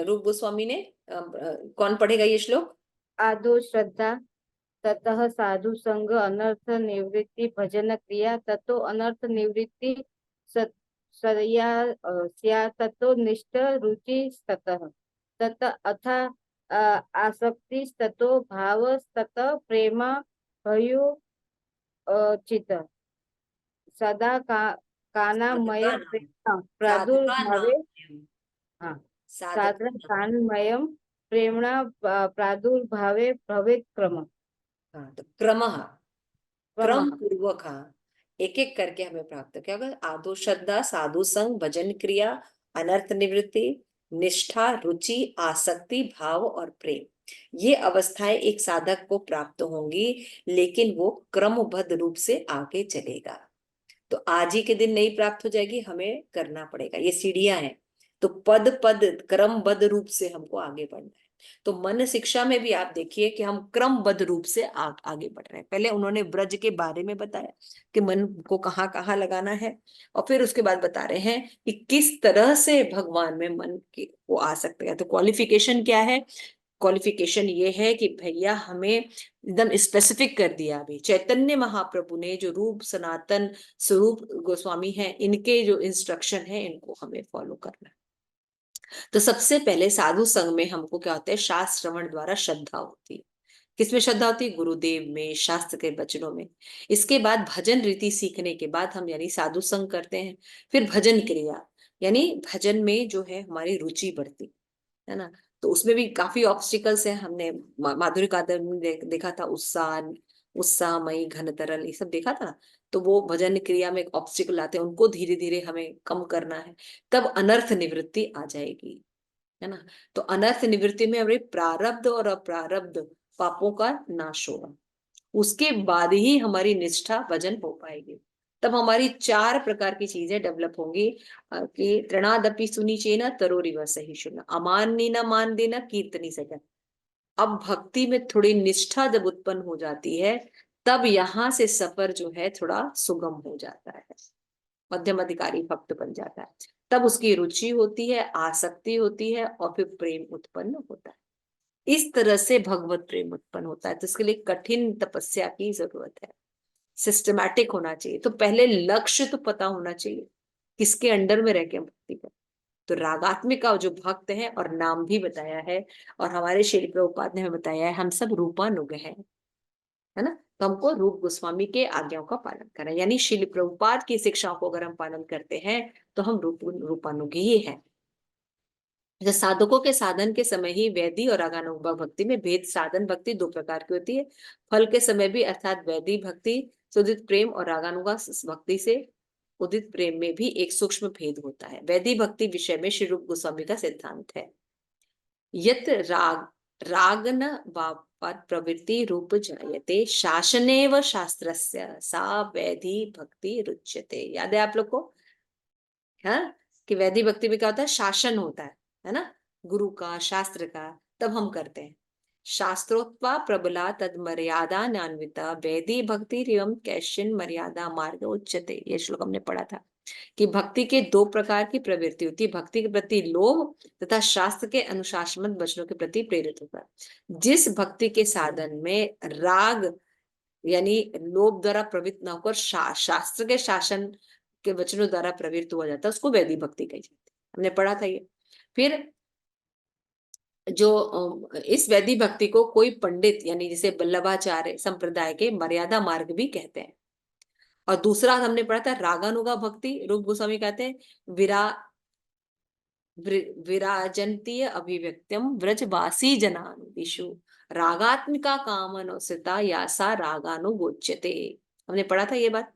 रूप गोस्वामी ने? कौन पढ़ेगा ये श्लोक? आदो श्रद्धा, ततः साधु संग, अनर्थ निवृत्ति भजन क्रिया, ततो अनर्थ निवृत्ति स्या, ततो निष्ठ रुचि ततः, तत अथा आसक्ति, ततो भाव, तत प्रेम भयो चित, सदा कानामय प्रेम प्रादुर्भावे, हाँ, साधन कानमयम प्रेमणा प्रादुर्भावे भवेत् क्रम। हाँ, तो क्रम पूर्वक, हाँ, एक एक करके हमें प्राप्त क्या होगा? आदो श्रद्धा, साधु संग, भजन क्रिया, अनर्थ निवृत्ति, निष्ठा, रुचि, आसक्ति, भाव और प्रेम। ये अवस्थाएं एक साधक को प्राप्त होंगी, लेकिन वो क्रमबद्ध रूप से आगे चलेगा। तो आज ही के दिन नहीं प्राप्त हो जाएगी, हमें करना पड़ेगा। ये सीढ़ियां हैं, तो पद पद क्रमबद्ध रूप से हमको आगे बढ़ना है। तो मन शिक्षा में भी आप देखिए कि हम क्रमबद्ध रूप से आगे बढ़ रहे हैं। पहले उन्होंने ब्रज के बारे में बताया कि मन को कहाँ कहाँ लगाना है, और फिर उसके बाद बता रहे हैं कि किस तरह से भगवान में मन के वो आ सकते हैं। तो क्वालिफिकेशन क्या है? क्वालिफिकेशन ये है कि भैया हमें एकदम स्पेसिफिक कर दिया। अभी चैतन्य महाप्रभु ने जो रूप सनातन स्वरूप गोस्वामी है, इनके जो इंस्ट्रक्शन है, इनको हमें फॉलो करना है। तो सबसे पहले साधु संघ में हमको क्या होता है? शास्त्र श्रवण द्वारा श्रद्धा होती है। किसमें श्रद्धा होती है? गुरुदेव में, शास्त्र के वचनों में। इसके बाद भजन रीति सीखने के बाद हम यानी साधु संघ करते हैं। फिर भजन क्रिया, यानी भजन में जो है हमारी रुचि बढ़ती है ना। तो उसमें भी काफी ऑब्स्टिकल्स हैं। हमने माधुरी कादर में देखा था, उत्साहमयी घन तरल, ये सब देखा था। तो वो भजन क्रिया में ऑब्स्टिकल आते हैं, उनको धीरे धीरे हमें कम करना है, तब अनर्थ निवृत्ति आ जाएगी, है ना। तो अनर्थ निवृत्ति में हमारे प्रारब्ध और अप्रारब्ध पापों का नाश होगा। उसके बाद ही हमारी निष्ठा भजन हो पाएगी। तब हमारी चार प्रकार की चीजें डेवलप होंगी कि तृणादपि सुनिचेना तरोरिव सहिष्णुना, अमानी न मान देना, कीर्तनी सजा। अब भक्ति में थोड़ी निष्ठा जब उत्पन्न हो जाती है, तब यहाँ से सफर जो है थोड़ा सुगम हो जाता है, मध्यम अधिकारी भक्त बन जाता है। तब उसकी रुचि होती है, आसक्ति होती है, और फिर प्रेम उत्पन्न होता है। इस तरह से भगवत प्रेम उत्पन्न होता है। तो इसके लिए कठिन तपस्या की जरूरत है, सिस्टमैटिक होना चाहिए। तो पहले लक्ष्य तो पता होना चाहिए, किसके अंडर में रह के भक्ति कर। तो रागात्मिका जो भक्त है, और नाम भी बताया है, और हमारे श्रील प्रभुपाद ने हमें बताया है, हम सब रूपानुग हैं, है ना। तो हमको रूप गोस्वामी के आज्ञाओं का पालन करना है, यानी श्रील प्रभुपाद की शिक्षाओं को अगर हम पालन करते हैं तो हम रूपानुगी ही है। जो साधकों के साधन के समय ही वैदी और रागानुग भक्ति में भेद। साधन भक्ति दो प्रकार की होती है, फल के समय भी, अर्थात वैदी भक्ति से उदित प्रेम और रागानुगा भक्ति से उदित प्रेम में भी एक सूक्ष्म भेद होता है। वैदी भक्ति विषय में श्री रूप गोस्वामी का सिद्धांत है, यत रागन वापत प्रवृत्ति रूप जायते शासनेव शास्त्रस्य सा वैदी भक्ति रुच्यते। याद है आप लोग को, हाँ, कि वैदिक भक्ति में क्या होता है, शासन होता है ना, गुरु का, शास्त्र का, तब हम करते हैं। शास्त्रोक्त्वा प्रबला तद मर्यादा नान्विता वैदी भक्ति एवं कैश्चिन मर्यादा मार्ग उच्यते। ये श्लोक हमने पढ़ा था कि भक्ति के दो प्रकार की प्रवृत्ति होती है, भक्ति के प्रति लोभ तथा शास्त्र के अनुशासनमत वचनों के प्रति प्रेरित होता है। जिस भक्ति के साधन में राग यानी लोभ द्वारा प्रवृत्त न होकर शास्त्र के शासन के वचनों द्वारा प्रवृत्त हुआ जाता है, उसको वैदिक भक्ति कही जाती है, हमने पढ़ा था ये। फिर जो इस वैदिक भक्ति को कोई पंडित यानी जैसे वल्लभाचार्य संप्रदाय के मर्यादा मार्ग भी कहते हैं। और दूसरा हमने पढ़ा था रागानुगा भक्ति, रूप गोस्वामी कहते हैं विराजंतीय अभिव्यक्त्यम व्रजवासी जनानुदिषु रागात्मिका कामनोसिता यासा रागानुगोच्यते। हमने पढ़ा था ये बात।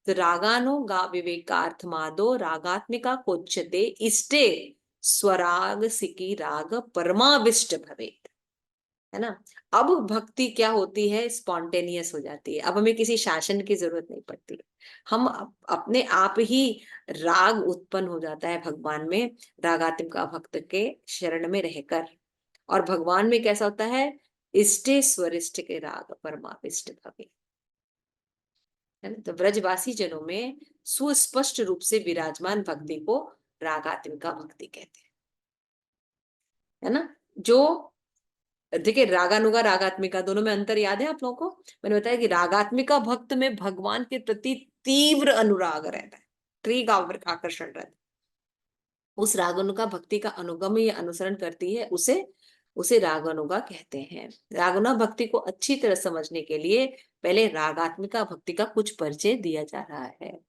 तो रागानुगा विवेकार्थमादो रागात्मिका कोच्यते इष्टे स्वराग सिकी राग परमाविष्ट भवेत, है ना। अब भक्ति क्या होती है, स्पॉन्टेनियस हो जाती है, अब हमें किसी शासन की जरूरत नहीं पड़ती, हम अपने आप ही राग उत्पन्न हो जाता है भगवान में, रागात्मिका भक्त के शरण में रहकर। और भगवान में कैसा होता है, इष्टे स्वरिष्ट के राग परमाविष्ट भवे, है ना। तो ब्रजवासी जनों में सुस्पष्ट रूप से विराजमान भक्ति को रागात्मिका भक्ति कहते हैं, है ना। जो देखिए रागानुगा रागात्मिका दोनों में अंतर याद है आप लोगों को, मैंने बताया कि रागात्मिका भक्त में भगवान के प्रति तीव्र अनुराग रहता है, तीव्र आकर्षण रहता है। उस रागानुगा भक्ति का अनुगम या अनुसरण करती है, उसे उसे रागानुगा कहते हैं। रागानुगा भक्ति को अच्छी तरह समझने के लिए पहले रागात्मिका भक्ति का कुछ परिचय दिया जा रहा है।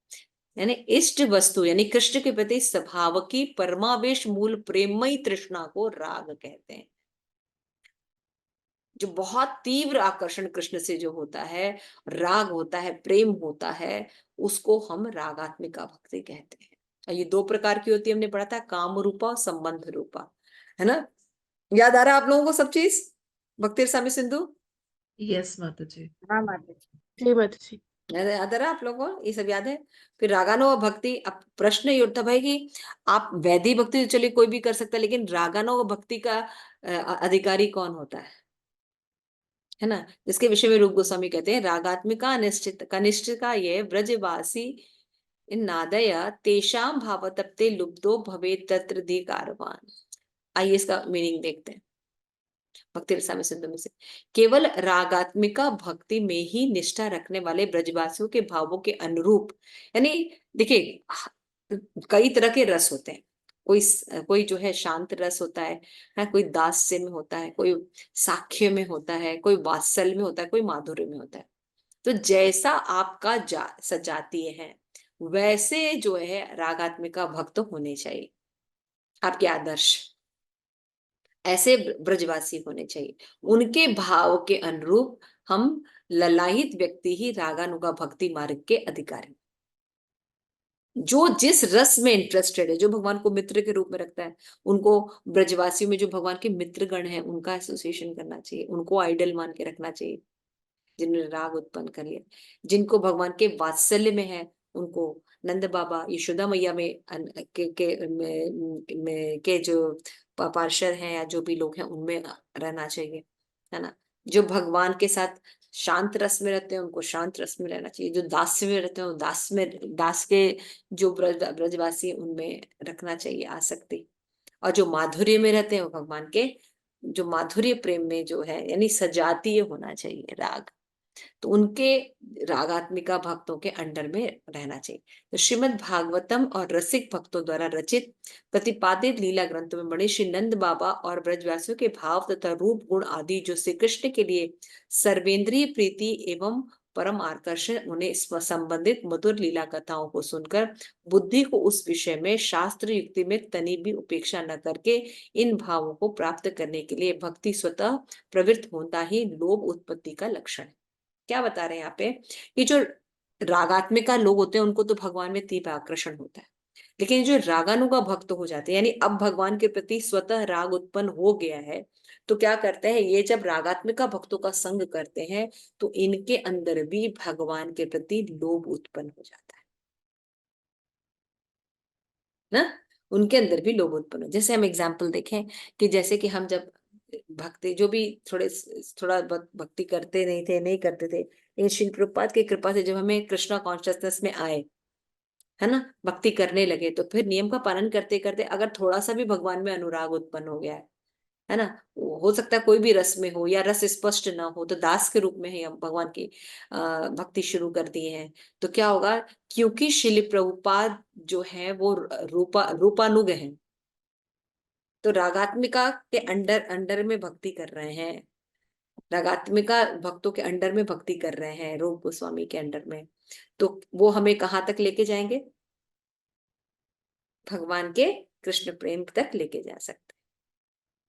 यानी इष्ट वस्तु यानी कृष्ण के प्रति स्वभाव की परमावेश मूल प्रेममयी तृष्णा को राग कहते हैं। जो बहुत तीव्र आकर्षण कृष्ण से जो होता है, राग होता है, प्रेम होता है, उसको हम रागात्मिका भक्ति कहते हैं। और ये दो प्रकार की होती है, हमने पढ़ा था, काम रूपा और संबंध रूपा, है ना। याद आ रहा है आप लोगों को सब चीज, भक्ति रसामृत सिंधु? यस माता जी। हाँ माता जी। जी माता जी। याद आ रहा है आप लोगों को, ये सब याद है। फिर रागानुगा भक्ति, अब प्रश्न ये उठता भाई कि आप वैदिक भक्ति तो चलिए कोई भी कर सकता है, लेकिन रागानुगा भक्ति का अधिकारी कौन होता है ना। जिसके विषय में रूप गोस्वामी कहते हैं रागात्मिका कनिष्ठिका ये व्रजवासी नादय तेषाम भाव तप्ते लुब्धो भवे तत्र धिकारवान। आइए इसका मीनिंग देखते हैं भक्ति रसामृत सिंधु में से। केवल रागात्मिका भक्ति में ही निष्ठा रखने वाले ब्रजवासियों के भावों के अनुरूप, यानी देखिए कई तरह के रस होते हैं, कोई जो है शांत रस होता है, कोई दास्य में होता है, कोई साख्य में होता है, कोई वात्सल्य में होता है, कोई माधुर्य में होता है। तो जैसा आपका सजातीय है वैसे जो है रागात्मिका भक्त होने चाहिए, आपके आदर्श ऐसे ब्रजवासी होने चाहिए। उनके भाव के अनुरूप हम ललाहित व्यक्ति ही रागानुगा भक्ति मार्ग के अधिकारी, जो जिस रस में इंटरेस्टेड है, जो भगवान को मित्र के रूप में रखता है, उनको ब्रजवासियों में जो भगवान के मित्र गण हैं उनका एसोसिएशन करना चाहिए, उनको आइडल मान के रखना चाहिए जिन्होंने राग उत्पन्न कर लिया। जिनको भगवान के वात्सल्य में है उनको नंद बाबा यशोदा मैया में के जो पार्षद हैं या जो भी लोग हैं उनमें रहना चाहिए, है ना। जो भगवान के साथ शांत रस में रहते हैं उनको शांत रस में रहना चाहिए, जो दास्य में रहते हैं दास के जो ब्रजवासी उनमें रखना चाहिए आसक्ति। और जो माधुर्य में रहते हैं वो भगवान के जो माधुर्य प्रेम में जो है यानी सजातीय होना चाहिए राग, तो उनके रागात्मिका भक्तों के अंडर में रहना चाहिए। तो श्रीमद् भागवतम और रसिक भक्तों द्वारा रचित प्रतिपादित लीला ग्रंथों में बड़े श्री नंद बाबा और ब्रजवासियों के भाव तथा रूप गुण आदि जो श्री कृष्ण के लिए सर्वेंद्रिय प्रीति एवं परम आकर्षण, उन्हें संबंधित मधुर लीला कथाओं को सुनकर बुद्धि को उस विषय में शास्त्र युक्ति में तनी भी उपेक्षा न करके इन भावों को प्राप्त करने के लिए भक्ति स्वतः प्रवृत्त होता ही लोभ उत्पत्ति का लक्षण है। क्या बता रहे हैं यहाँ पे कि जो रागात्मिका लोग होते हैं उनको तो भगवान में तीव्र आकर्षण होता है, लेकिन जो रागानुगा भक्त हो जाते हैं, यानी अब भगवान के प्रति स्वतः राग उत्पन्न हो गया है, तो क्या करते हैं ये, जब रागात्मिका भक्तों का संग करते हैं तो इनके अंदर भी भगवान के प्रति लोभ उत्पन्न हो जाता है ना, उनके अंदर भी लोभ उत्पन्न हो। जैसे हम एग्जाम्पल देखें कि जैसे कि हम जब भक्ति जो भी थोड़ा भक्ति करते नहीं करते थे, लेकिन श्रील प्रभुपाद की कृपा से जब हमें कृष्णा कॉन्शियसनेस में आए, है ना, भक्ति करने लगे, तो फिर नियम का पालन करते करते अगर थोड़ा सा भी भगवान में अनुराग उत्पन्न हो गया है ना, हो सकता है कोई भी रस में हो या रस स्पष्ट ना हो, तो दास के रूप में ही हम भगवान की भक्ति शुरू कर दिए हैं, तो क्या होगा, क्योंकि श्रील प्रभुपाद जो है वो रूपानुग हैं, तो रागात्मिका के अंडर अंडर में भक्ति कर रहे हैं, रागात्मिका भक्तों के अंडर में भक्ति कर रहे हैं, रूप गोस्वामी के अंडर में, तो वो हमें कहाँ तक लेके जाएंगे, भगवान के कृष्ण प्रेम तक लेके जा सकते हैं।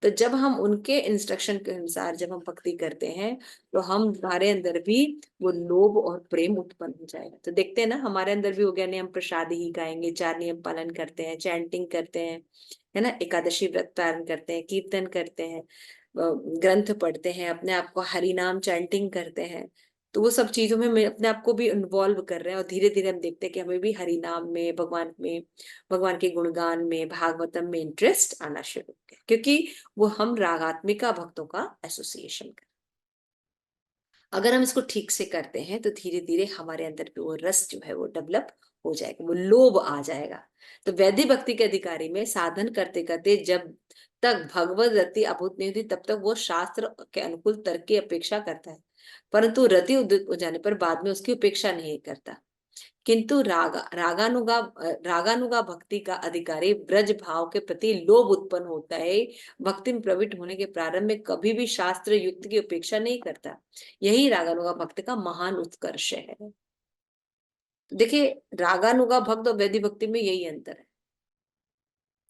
तो जब हम उनके इंस्ट्रक्शन के अनुसार जब हम भक्ति करते हैं तो हम हमारे अंदर भी वो लोभ और प्रेम उत्पन्न हो जाएगा। तो देखते हैं ना, हमारे अंदर भी हो गया नहीं, हम प्रसाद ही खाएंगे, 4 नियम पालन करते हैं, चैंटिंग करते हैं, है ना, एकादशी व्रत पालन करते हैं, कीर्तन करते हैं, ग्रंथ पढ़ते हैं, अपने आप को हरि नाम चैंटिंग करते हैं, तो वो सब चीजों में अपने आप को भी इन्वॉल्व कर रहे हैं, और धीरे धीरे हम देखते हैं कि हमें भी हरि नाम में, भगवान के गुणगान में, भागवतम में इंटरेस्ट आना शुरू हो गया, क्योंकि वो हम रागात्मिका भक्तों का एसोसिएशन कर। अगर हम इसको ठीक से करते हैं तो धीरे धीरे हमारे अंदर भी वो रस जो है वो डेवलप हो जाएगा, वो लोभ आ जाएगा। तो वैधि भक्ति के अधिकारी में साधन करते करते जब तक भगवत रति अभूत नहीं होती तब तक वो शास्त्र के अनुकूल तर्क की अपेक्षा करता है, परंतु रति उदित हो जाने पर बाद में उसकी उपेक्षा नहीं करता। किंतु रागानुगा भक्ति का अधिकारी ब्रज भाव के प्रति लोभ उत्पन्न होता है, भक्ति में प्रवृत्त होने के प्रारंभ में कभी भी शास्त्र युक्त की उपेक्षा नहीं करता। यही रागानुगा भक्त का महान उत्कर्ष है। तो देखिए, रागानुगा भक्त और वैधि भक्ति में यही अंतर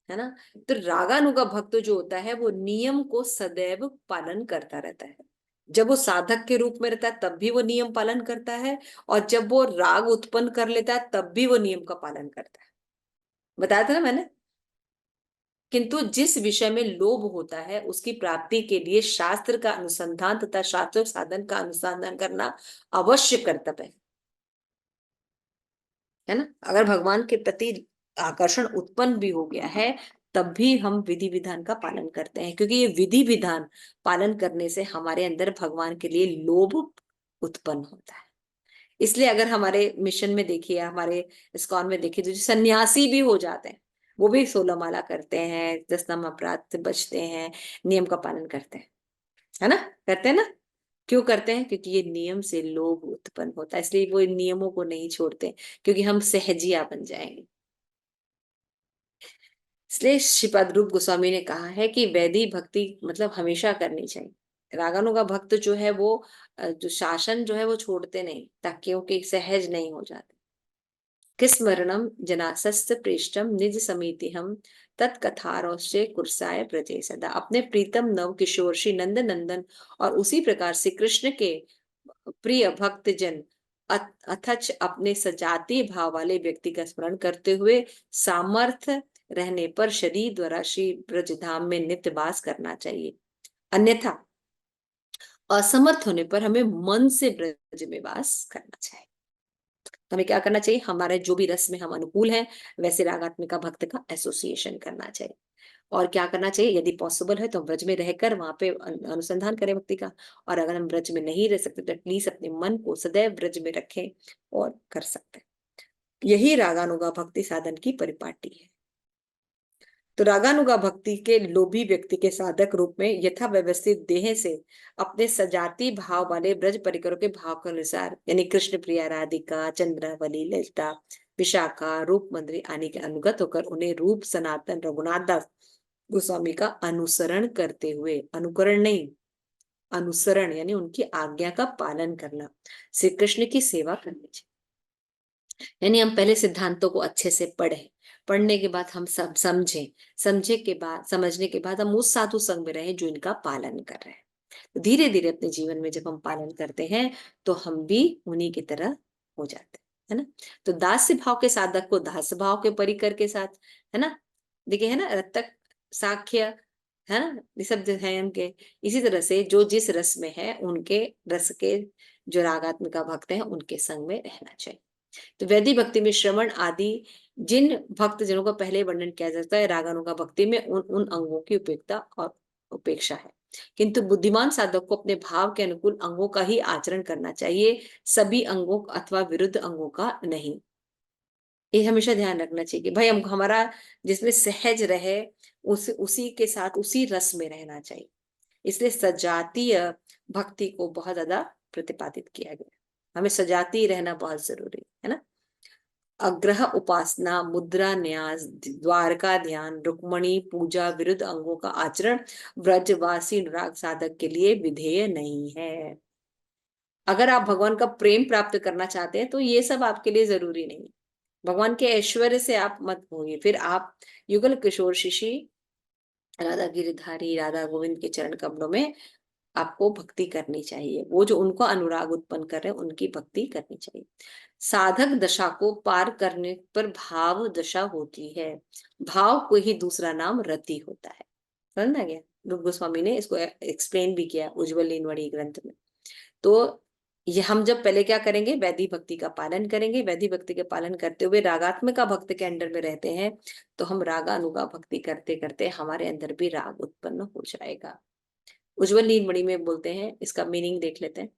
है ना। तो रागानुगा भक्त जो होता है वो नियम को सदैव पालन करता रहता है, जब वो साधक के रूप में रहता है तब भी वो नियम पालन करता है, और जब वो राग उत्पन्न कर लेता है तब भी वो नियम का पालन करता है, बताया था ना मैंने। किंतु जिस विषय में लोभ होता है उसकी प्राप्ति के लिए शास्त्र का अनुसंधान तथा शास्त्र साधन का अनुसंधान करना अवश्य कर्तव्य है ना। अगर भगवान के प्रति आकर्षण उत्पन्न भी हो गया है तब भी हम विधि विधान का पालन करते हैं, क्योंकि ये विधि विधान पालन करने से हमारे अंदर भगवान के लिए लोभ उत्पन्न होता है। इसलिए अगर हमारे मिशन में देखिए, हमारे इस्कॉन में देखिए, तो जो सन्यासी भी हो जाते हैं वो भी 16 माला करते हैं, 10 नाम अपराध से बचते हैं, नियम का पालन करते हैं, है ना, करते हैं ना। क्यों करते हैं? क्योंकि ये नियम से लोभ उत्पन्न होता है, इसलिए वो इन नियमों को नहीं छोड़ते, क्योंकि हम सहजिया बन जाएंगे। इसलिए श्रीपाद रूप गोस्वामी ने कहा है कि वैदिक भक्ति मतलब हमेशा करनी चाहिए। रागानुगा भक्त जो है वो जो शासन जो है वो छोड़ते नहीं, ताकि उनके सहज नहीं हो जाते। किस्मरणम जनासस्त प्रेष्टम निज समिति हम तत्कथारोश्चे कुर्साय प्रजे सदा। अपने प्रीतम नव किशोर श्री नंद नंदन और उसी प्रकार से कृष्ण के प्रिय भक्त जन अथच अपने सजातीय भाव वाले व्यक्ति का स्मरण करते हुए सामर्थ्य रहने पर शरीर द्वारा श्री ब्रजधाम में नित्य वास करना चाहिए, अन्यथा असमर्थ होने पर हमें मन से ब्रज में वास करना चाहिए। तो हमें क्या करना चाहिए, हमारे जो भी रस में हम अनुकूल हैं वैसे रागात्मिका भक्त का एसोसिएशन करना चाहिए। और क्या करना चाहिए, यदि पॉसिबल है तो ब्रज में रहकर वहां पे अनुसंधान करें भक्ति का, और अगर हम ब्रज में नहीं रह सकते तो एटलीस्ट अपने मन को सदैव ब्रज में रखें और कर सकते हैं। यही रागानुगा भक्ति साधन की परिपाटी है। तो रागानुगा भक्ति के लोभी व्यक्ति के साधक रूप में यथा व्यवस्थित देह से अपने सजाती भाव वाले ब्रज परिकरों के भाव के अनुसार, यानी कृष्ण प्रिया, राधिका, चंद्रावली, ललिता, विशाखा, रूप मंद्री आदि के अनुगत होकर उन्हें रूप सनातन रघुनाथ दास गोस्वामी का अनुसरण करते हुए, अनुकरण नहीं, अनुसरण यानी उनकी आज्ञा का पालन करना, श्री कृष्ण की सेवा करनी चाहिए। यानी हम पहले सिद्धांतों को अच्छे से पढ़े, पढ़ने के बाद हम सब समझे, समझने के बाद हम उस साधु संग में रहें जो इनका पालन कर रहे हैं। धीरे धीरे अपने जीवन में जब हम पालन करते हैं तो हम भी उन्हीं की तरह हो जाते हैं, है ना। तो दास्य भाव के साधक को दास भाव के परिकर के साथ, है ना, देखिए, है ना, रत्तक, साख्य, है ना, ये सब जो है उनके, इसी तरह से जो जिस रस में है उनके रस के जो रागात्मिका भक्त हैं उनके संग में रहना चाहिए। तो वैदिक भक्ति में श्रवण आदि जिन भक्त जनों का पहले वर्णन किया जाता है, रागानुगा भक्ति में उन उन अंगों की उपेक्षा और उपेक्षा है, किंतु बुद्धिमान साधक को अपने भाव के अनुकूल अंगों का ही आचरण करना चाहिए, सभी अंगों अथवा विरुद्ध अंगों का नहीं। ये हमेशा ध्यान रखना चाहिए कि भाई हम हमारा जिसमें सहज रहे उसी के साथ उसी रस में रहना चाहिए। इसलिए सजातीय भक्ति को बहुत ज्यादा प्रतिपादित किया गया। हमें सजातीय रहना बहुत जरूरी है ना। अग्रह उपासना, मुद्रा न्यास, द्वारका ध्यान, रुक्मणी पूजा, विरुद्ध अंगों का आचरण व्रजवासी अनुराग साधक के लिए विधेय नहीं है। अगर आप भगवान का प्रेम प्राप्त करना चाहते हैं तो ये सब आपके लिए जरूरी नहीं। भगवान के ऐश्वर्य से आप मत होइए, फिर आप युगल किशोर शिशि राधा गिरधारी राधा गोविंद के चरण कमलों में आपको भक्ति करनी चाहिए। वो जो उनको अनुराग उत्पन्न कर रहे हैं उनकी भक्ति करनी चाहिए। साधक दशा को पार करने पर भाव दशा होती है। भाव को ही दूसरा नाम रति होता है। समझ गया? रूप गोस्वामी ने इसको एक्सप्लेन भी किया उज्ज्वल लीनवड़ी ग्रंथ में। तो ये हम जब पहले क्या करेंगे, वैदिक भक्ति का पालन करेंगे। वैदिक भक्ति के पालन करते हुए रागात्मिका भक्त के अंडर में रहते हैं तो हम रागानुगा भक्ति करते करते हमारे अंदर भी राग उत्पन्न हो जाएगा। उज्ज्वल नीलमणि में बोलते हैं, इसका मीनिंग देख लेते हैं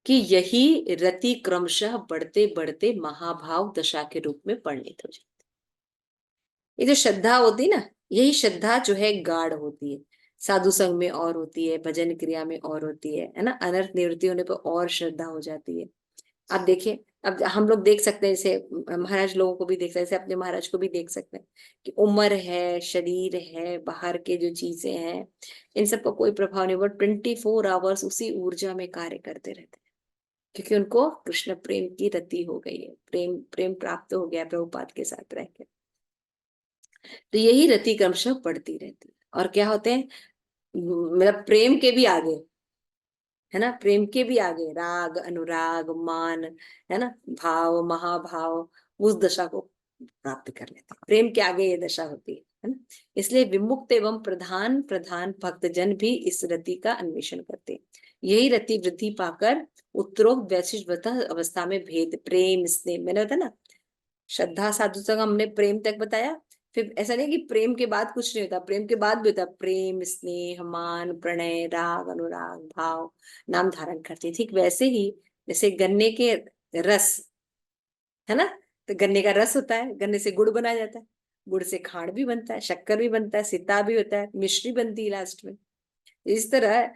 कि यही रति क्रमशः बढ़ते बढ़ते महाभाव दशा के रूप में परिणित हो जाती है। ये जो श्रद्धा होती है ना, यही श्रद्धा जो है गाढ़ होती है, साधु संग में और होती है, भजन क्रिया में और होती है ना, अनर्थ निवृत्ति होने पर और श्रद्धा हो जाती है। आप देखिए, अब हम लोग देख सकते हैं, जैसे महाराज लोगों को भी देख सकते हैं, जैसे अपने महाराज को भी देख सकते हैं कि उम्र है, शरीर है, बाहर के जो चीजें हैं, इन सब का कोई प्रभाव नहीं, बट 24 आवर्स उसी ऊर्जा में कार्य करते रहते हैं, क्योंकि उनको कृष्ण प्रेम की रति हो गई है, प्रेम प्राप्त हो गया प्रभुपाद के साथ रहकर। तो यही रति क्रमशः बढ़ती रहती है। और क्या होते हैं, मतलब प्रेम के भी आगे, है ना, प्रेम के भी आगे राग, अनुराग, मान, है ना, भाव, महाभाव, उस दशा को प्राप्त कर लेते हैं। प्रेम के आगे ये दशा होती है ना। इसलिए विमुक्त एवं प्रधान प्रधान भक्तजन भी इस रति का अन्वेषण करते हैं। यही रति वृद्धि पाकर उत्तरोक्त वैशिष्ट अवस्था में भेद, प्रेम, स्नेह, मैंने बताया ना, श्रद्धा साधु संग हमने प्रेम तक बताया। फिर ऐसा नहीं कि प्रेम के बाद कुछ नहीं होता, प्रेम के बाद भी होता प्रेम, स्नेह, मान, प्रणय, राग, अनुराग, भाव नाम धारण करते। ठीक वैसे ही जैसे गन्ने के रस, है ना, तो गन्ने का रस होता है, गन्ने से गुड़ बनाया जाता है, गुड़ से खांड भी बनता है, शक्कर भी बनता है, सिता भी होता है, मिश्री बनती है लास्ट में। इस तरह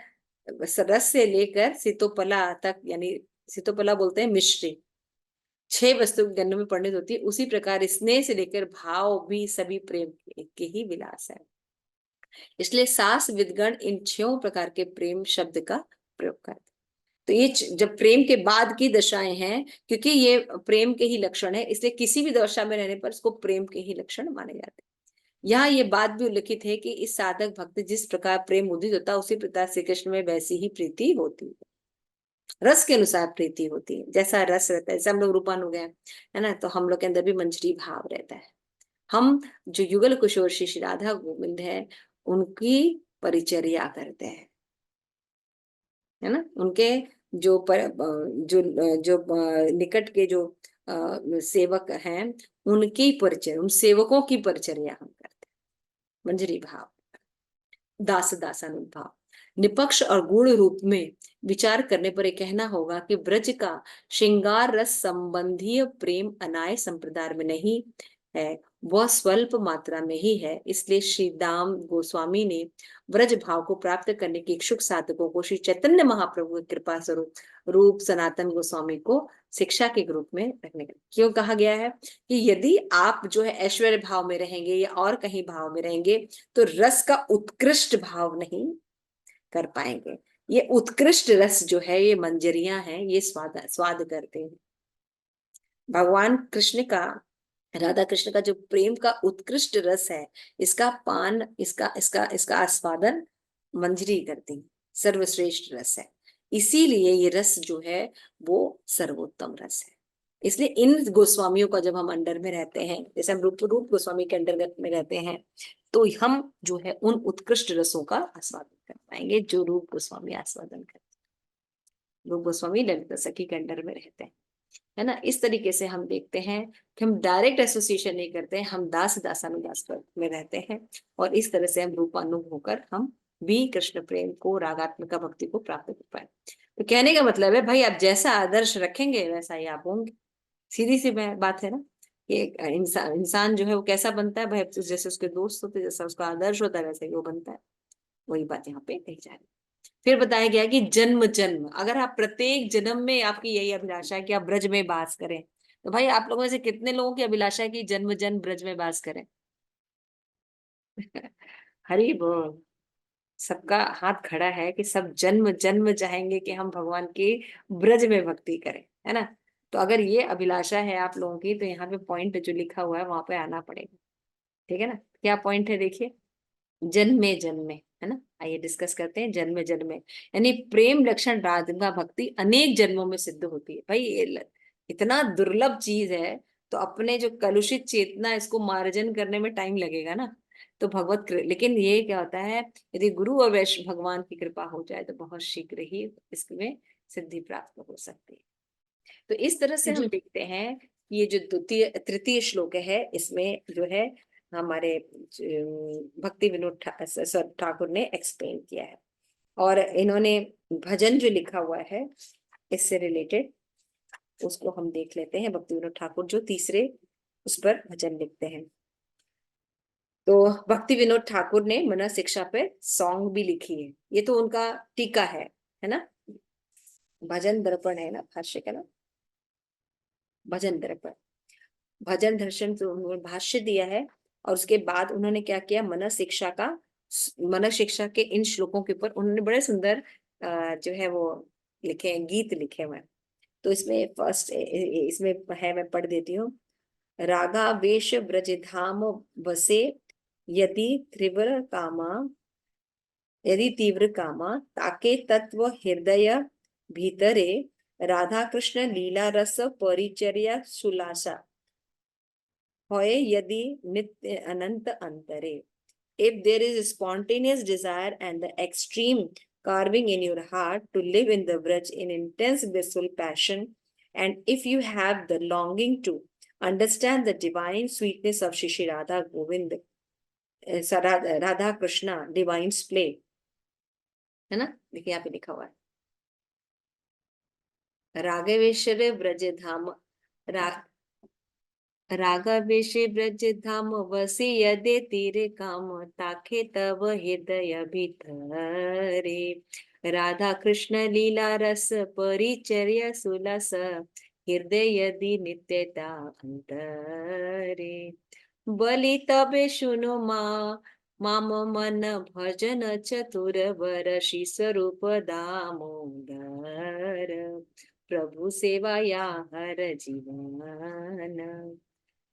रस से लेकर सितोपला तक, यानी सितोपला बोलते हैं मिश्री, 6 वस्तु गन्ने में परिणित होती है। उसी प्रकार स्नेह से लेकर भाव भी सभी प्रेम के ही विलास है। इसलिए सास विदगण इन 6 प्रकार के प्रेम शब्द का प्रयोग करते। तो ये जब प्रेम के बाद की दशाएं हैं, क्योंकि ये प्रेम के ही लक्षण है, इसलिए किसी भी दशा में रहने पर इसको प्रेम के ही लक्षण माने जाते हैं। यहाँ ये बात भी उल्लिखित है कि इस साधक भक्त जिस प्रकार प्रेम उदित होता है उसी प्रकार श्री कृष्ण में वैसी ही प्रीति होती है, रस के अनुसार प्रीति होती है। जैसा रस रहता है, जैसे हम लोग रूपान हो गए है ना, तो हम लोग के अंदर भी मंजरी भाव रहता है। हम जो युगल किशोर श्री राधा गोविंद है उनकी परिचर्या करते हैं, है ना, उनके जो निकट के जो सेवक हैं उनकी परिचर्या, उन सेवकों की परिचर्या हम करते हैं। मंजरी भाव, दास दासानुभाव। निपक्ष और गुण रूप में विचार करने पर यह कहना होगा कि ब्रज का श्रृंगार रस संबंधीय प्रेम अनाय संप्रदाय में नहीं है, वह स्वल्प मात्रा में ही है। इसलिए श्री दाम गोस्वामी ने ब्रज भाव को प्राप्त करने के इच्छुक साधकों को श्री चैतन्य महाप्रभु की कृपा स्वरूप रूप सनातन गोस्वामी को शिक्षा के रूप में रखने का क्यों कहा गया है कि यदि आप जो है ऐश्वर्य भाव में रहेंगे या और कहीं भाव में रहेंगे तो रस का उत्कृष्ट भाव नहीं कर पाएंगे। ये उत्कृष्ट रस जो है, ये मंजरियां हैं, ये स्वाद स्वाद करते हैं। भगवान कृष्ण का, राधा कृष्ण का जो प्रेम का उत्कृष्ट रस है, इसका पान, इसका आस्वादन मंजरी करती है, सर्वश्रेष्ठ रस है। इसीलिए ये रस जो है वो सर्वोत्तम रस है। इसलिए इन गोस्वामियों का जब हम अंडर में रहते हैं, जैसे हम रूप गोस्वामी के अंडर में रहते हैं, तो हम जो है उन उत्कृष्ट रसों का आस्वादन कर पाएंगे जो रूप गोस्वामी आस्वादन करते हैं। रूप गोस्वामी ललिता सखी के अंडर में रहते हैं, है ना। इस तरीके से हम देखते हैं कि हम डायरेक्ट एसोसिएशन नहीं करते हैं, हम दास दासानुदास में रहते हैं, और इस तरह से हम रूपानुग होकर हम भी कृष्ण प्रेम को, रागात्मिका भक्ति को प्राप्त कर पाए। तो कहने का मतलब है भाई, आप जैसा आदर्श रखेंगे वैसा ही आप होंगे। सीधी सी बात है ना। कि इंसान जो है वो कैसा बनता है भाई, जैसे उसके दोस्त होते, जैसा उसका आदर्श होता है वैसे ही वो बनता है। वही बात यहाँ पे कही जा रही है। फिर बताया गया कि जन्म जन्म, अगर आप प्रत्येक जन्म में आपकी यही अभिलाषा है कि आप ब्रज में वास करें, तो भाई आप लोगों में से कितने लोगों की अभिलाषा है कि जन्म जन्म ब्रज में वास करें? हरि बोल। सबका हाथ खड़ा है कि सब जन्म जन्म चाहेंगे कि हम भगवान की ब्रज में भक्ति करें, है ना। तो अगर ये अभिलाषा है आप लोगों की, तो यहाँ पे पॉइंट जो लिखा हुआ है वहां पे आना पड़ेगा। ठीक है ना। क्या पॉइंट है देखिए, जन्मे जन्मे, है ना। आइए डिस्कस करते हैं। जन्मे जन्मे यानी प्रेम लक्षण राधिका भक्ति अनेक जन्मों में सिद्ध होती है। भाई ये इतना दुर्लभ चीज है, तो अपने जो कलुषित चेतना, इसको मार्जन करने में टाइम लगेगा ना। तो लेकिन ये क्या होता है, यदि गुरु और वैश्य भगवान की कृपा हो जाए तो बहुत शीघ्र ही इसमें सिद्धि प्राप्त हो सकती है। तो इस तरह से हम जी देखते हैं कि ये जो द्वितीय तृतीय श्लोक है, इसमें जो है हमारे भक्ति विनोद ठाकुर ने एक्सप्लेन किया है। और इन्होंने भजन जो लिखा हुआ है इससे रिलेटेड, उसको हम देख लेते हैं। भक्ति विनोद ठाकुर जो तीसरे उस पर भजन लिखते हैं। तो भक्ति विनोद ठाकुर ने मन शिक्षा पे सॉन्ग भी लिखी है। ये तो उनका टीका है ना। भजन दर्पण है ना भाष्य का ना, भजन दर्पण, भजन दर्शन तो उन्होंने भाष्य दिया है। और उसके बाद उन्होंने क्या किया, मन शिक्षा के इन श्लोकों के ऊपर उन्होंने बड़े सुंदर जो है वो लिखे हैं, गीत लिखे हुए हैं। तो इसमें फर्स्ट इसमें है, मैं पढ़ देती हूँ। रागावेश ब्रज धाम बसे यदि तीव्र कामा, यदि तीव्र कामा ताके तत्व हृदय भीतरे, राधा कृष्ण लीला रस परिचर्या सुलासा होए यदि नित्य अनंत अंतरे। If there is a spontaneous desire and the extreme carving in your heart to live in the Braj in intense blissful passion, and if you have the longing to understand the divine sweetness of Shri Radha Govind, Radha Krishna, divine play, है ना। देखिए यहाँ पे लिखा हुआ है, राघवेश्वर ब्रज धाम, रागावेशे ब्रज धाम वसी यदे तीरे काम, ताके तव हृदय भीतरे, राधा कृष्ण लीला रस परिचर्या सुलस, हृदय यदि नित्यता अंतरे, बलि तबे सुनो माम मन भजन चतुर वर श्री स्वरूप दामोदर, प्रभु सेवा या हर जीवन।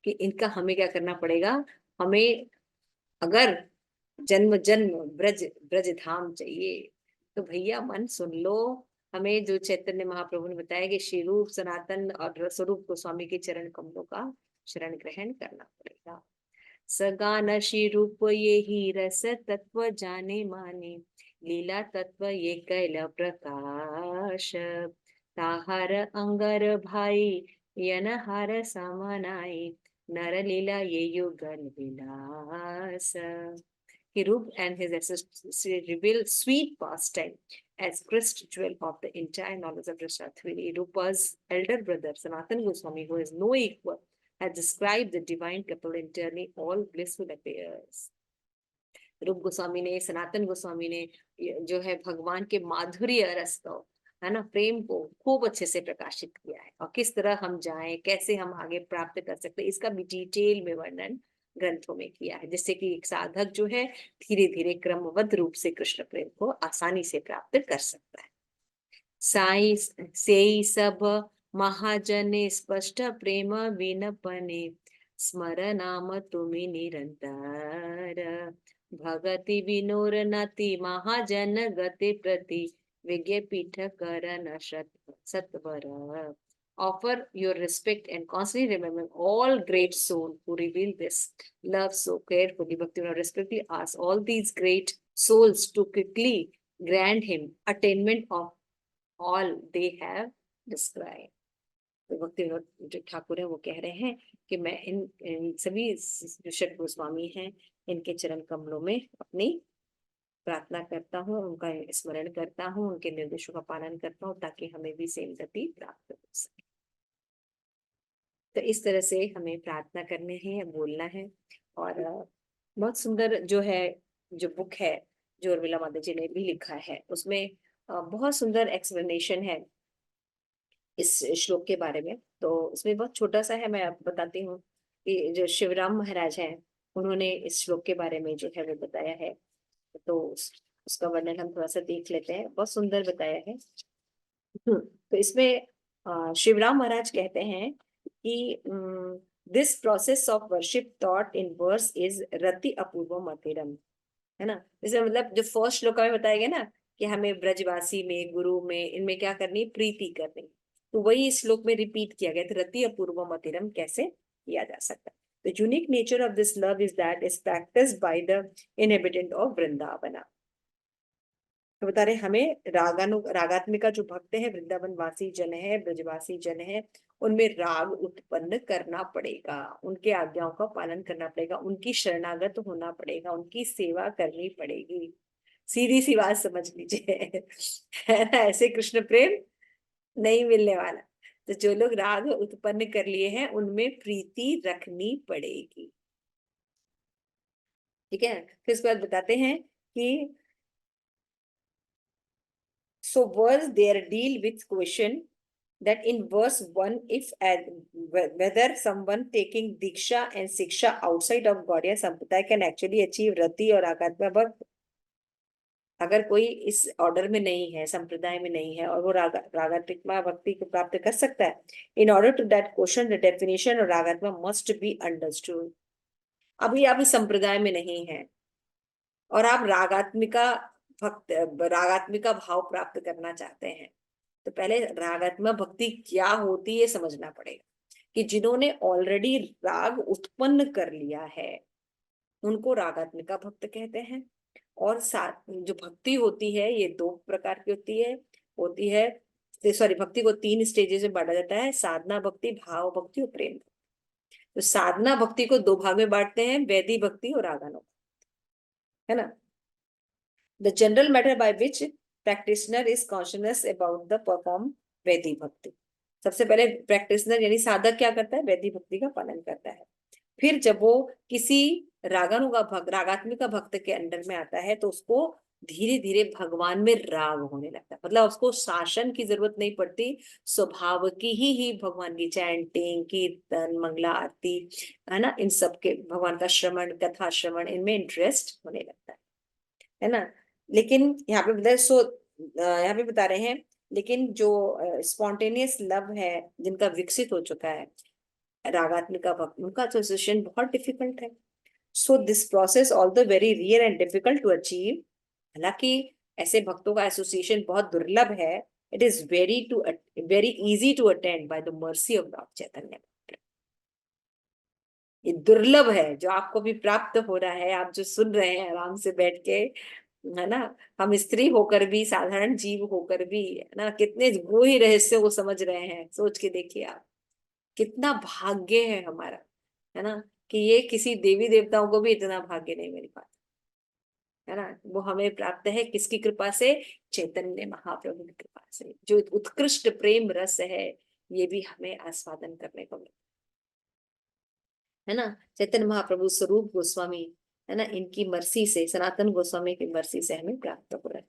कि इनका हमें क्या करना पड़ेगा, हमें अगर जन्म जन्म ब्रज ब्रज धाम चाहिए, तो भैया मन सुन लो। हमें जो चैतन्य महाप्रभु ने बताया कि श्री रूप सनातन और स्वरूप गोस्वामी के चरण कमलों का शरण ग्रहण करना पड़ेगा। सगान श्री रूप ये ही रस तत्व जाने माने, लीला तत्व ये कैल प्रकाश, ताहार अंगर भाई यनहार समानाई, नर लीला ये युगल विलास। He Rup and his associates reveal sweet pastime as crest jewel of the entire knowledge of Rashathvili. Rupa's elder brother, Sanatan Goswami, who has no equal, has described the divine couple internally all blissful affairs. रूप गोस्वामी ने, सनातन गोस्वामी ने जो है भगवान के माधुर्य रस को, है ना, प्रेम को खूब अच्छे से प्रकाशित किया है, और किस तरह हम जाएं, कैसे हम आगे प्राप्त कर सकते हैं, इसका भी डिटेल में वर्णन ग्रंथों में किया है, जिससे कि एक साधक जो है धीरे धीरे क्रमबद्ध रूप से कृष्ण प्रेम को आसानी से प्राप्त कर सकता है। साई से सब महाजने स्पष्ट प्रेम विनपने स्मरनाम तुम्ही निरंतर भगति विनोरनति महाजन गति प्रति विज्ञ पीठ करन सत्वर। Offer your respect and constantly remember all great souls who reveal this love so carefully. Bhaktivinoda respectfully asks all these great souls to quickly grant him attainment of all they have described. तो भक्ति विनोद जो ठाकुर है वो कह रहे हैं कि मैं इन सभी जो षट गोस्वामी हैं इनके चरण कमलों में अपनी प्रार्थना करता हूँ, उनका स्मरण करता हूँ, उनके निर्देशों का पालन करता हूँ, ताकि हमें भी सेम गति प्राप्त हो सके। तो इस तरह से हमें प्रार्थना करने हैं, बोलना है। और बहुत सुंदर जो है, जो बुक है जो उर्मिला माता जी ने भी लिखा है, उसमें बहुत सुंदर एक्सप्लेनेशन है इस श्लोक के बारे में। तो उसमें बहुत छोटा सा है, मैं आपको बताती हूँ कि जो शिवराम महाराज हैं उन्होंने इस श्लोक के बारे में जो है वो बताया है। तो उसका वर्णन हम थोड़ा सा देख लेते हैं, बहुत सुंदर बताया है। तो इसमें शिवराम महाराज कहते हैं कि this process of worship thought in verse is रति अपूर्व मतिरम, है ना। जैसे मतलब जो फर्स्ट श्लोक में बताया गया ना कि हमें ब्रजवासी में, गुरु में, इनमें क्या करनी, प्रीति करनी, तो वही इस श्लोक में रिपीट किया गया। तो रति अपूर्व मतिरम कैसे किया जा सकता है? The unique nature of this love is that is practiced by the inhabitant of Vrindavana. तो बता रहे हमें रागात्मिका जो भक्त है, वृंदावन वासी जन है, ब्रजवासी जन है, उनमें राग उत्पन्न करना पड़ेगा, उनके आज्ञाओं का पालन करना पड़ेगा, उनकी शरणागत होना पड़ेगा, उनकी सेवा करनी पड़ेगी। सीधी सी बात समझ लीजिए, है ना। ऐसे कृष्ण प्रेम नहीं मिलने वाला। तो जो लोग राग उत्पन्न कर लिए हैं उनमें प्रीति रखनी पड़ेगी, ठीक है। फिर इसके बाद बताते हैं कि so verse there deal with question that in verse 1 if whether someone taking diksha and siksha outside of Gaudiya Sampradaya can actually achieve rati और आध्यात्म भक्त। अगर कोई इस ऑर्डर में नहीं है, संप्रदाय में नहीं है, और वो रागात्मिका भक्ति को प्राप्त कर सकता है, in order to that question the definition of रागात्मा मस्ट बी अंडरस्टूड। अभी आप इस संप्रदाय में नहीं है और आप रागात्मिका भाव प्राप्त करना चाहते हैं, तो पहले रागात्मा भक्ति क्या होती है समझना पड़ेगा। कि जिन्होंने ऑलरेडी राग उत्पन्न कर लिया है उनको रागात्मिका भक्त कहते हैं। और जो भक्ति होती है ये दो प्रकार की होती है सॉरी, भक्ति को 3 स्टेजेस में बांटा जाता है, साधना भक्ति, भाव भक्ति और प्रेम भक्ति। तो साधना भक्ति को 2 भाग में बांटते हैं, वैदी भक्ति और रागानुग, है ना। The general matter by which practitioner is conscious about the perform Vaidi भक्ति। सबसे पहले प्रैक्टिशनर यानी साधक क्या करता है, वैदी भक्ति का पालन करता है। फिर जब वो किसी रागात्मिका भक्त के अंडर में आता है तो उसको धीरे धीरे भगवान में राग होने लगता है, मतलब उसको शासन की जरूरत नहीं पड़ती, स्वभाव की ही भगवान की चैंटिंग, कीर्तन, मंगला आरती, है ना, इन सब के भगवान का श्रवण, कथा श्रवण, इनमें इंटरेस्ट होने लगता है ना। लेकिन यहाँ पे बता रहे हैं, लेकिन जो स्पॉन्टेनियस लव है जिनका विकसित हो चुका है रागात्मिका भक्त, उनका एसोसिएशन बहुत डिफिकल्ट है। So this process although very rare and difficult to achieve, हालांकि ऐसे भक्तों का एसोसिएशन बहुत दुर्लभ है, it is very easy to attend by the mercy of lord Chaitanya. ये दुर्लभ है जो आपको भी प्राप्त हो रहा है, आप जो सुन रहे हैं आराम से बैठ के, है ना। हम स्त्री होकर भी, साधारण जीव होकर भी, है ना, कितने गूढ़ रहस्य वो समझ रहे हैं। सोच के देखिए आप, कितना भाग्य है हमारा, है ना, कि ये किसी देवी देवताओं को भी इतना भाग्य नहीं मिल पाता। है ना, वो हमें प्राप्त है किसकी कृपा से? चैतन्य महाप्रभु की कृपा से। जो उत्कृष्ट प्रेम रस है ये भी हमें आस्वादन करने को मिलता है ना। चैतन्य महाप्रभु स्वरूप गोस्वामी, है ना, इनकी मर्सी से, सनातन गोस्वामी की मर्सी से हमें प्राप्त हो रहा है।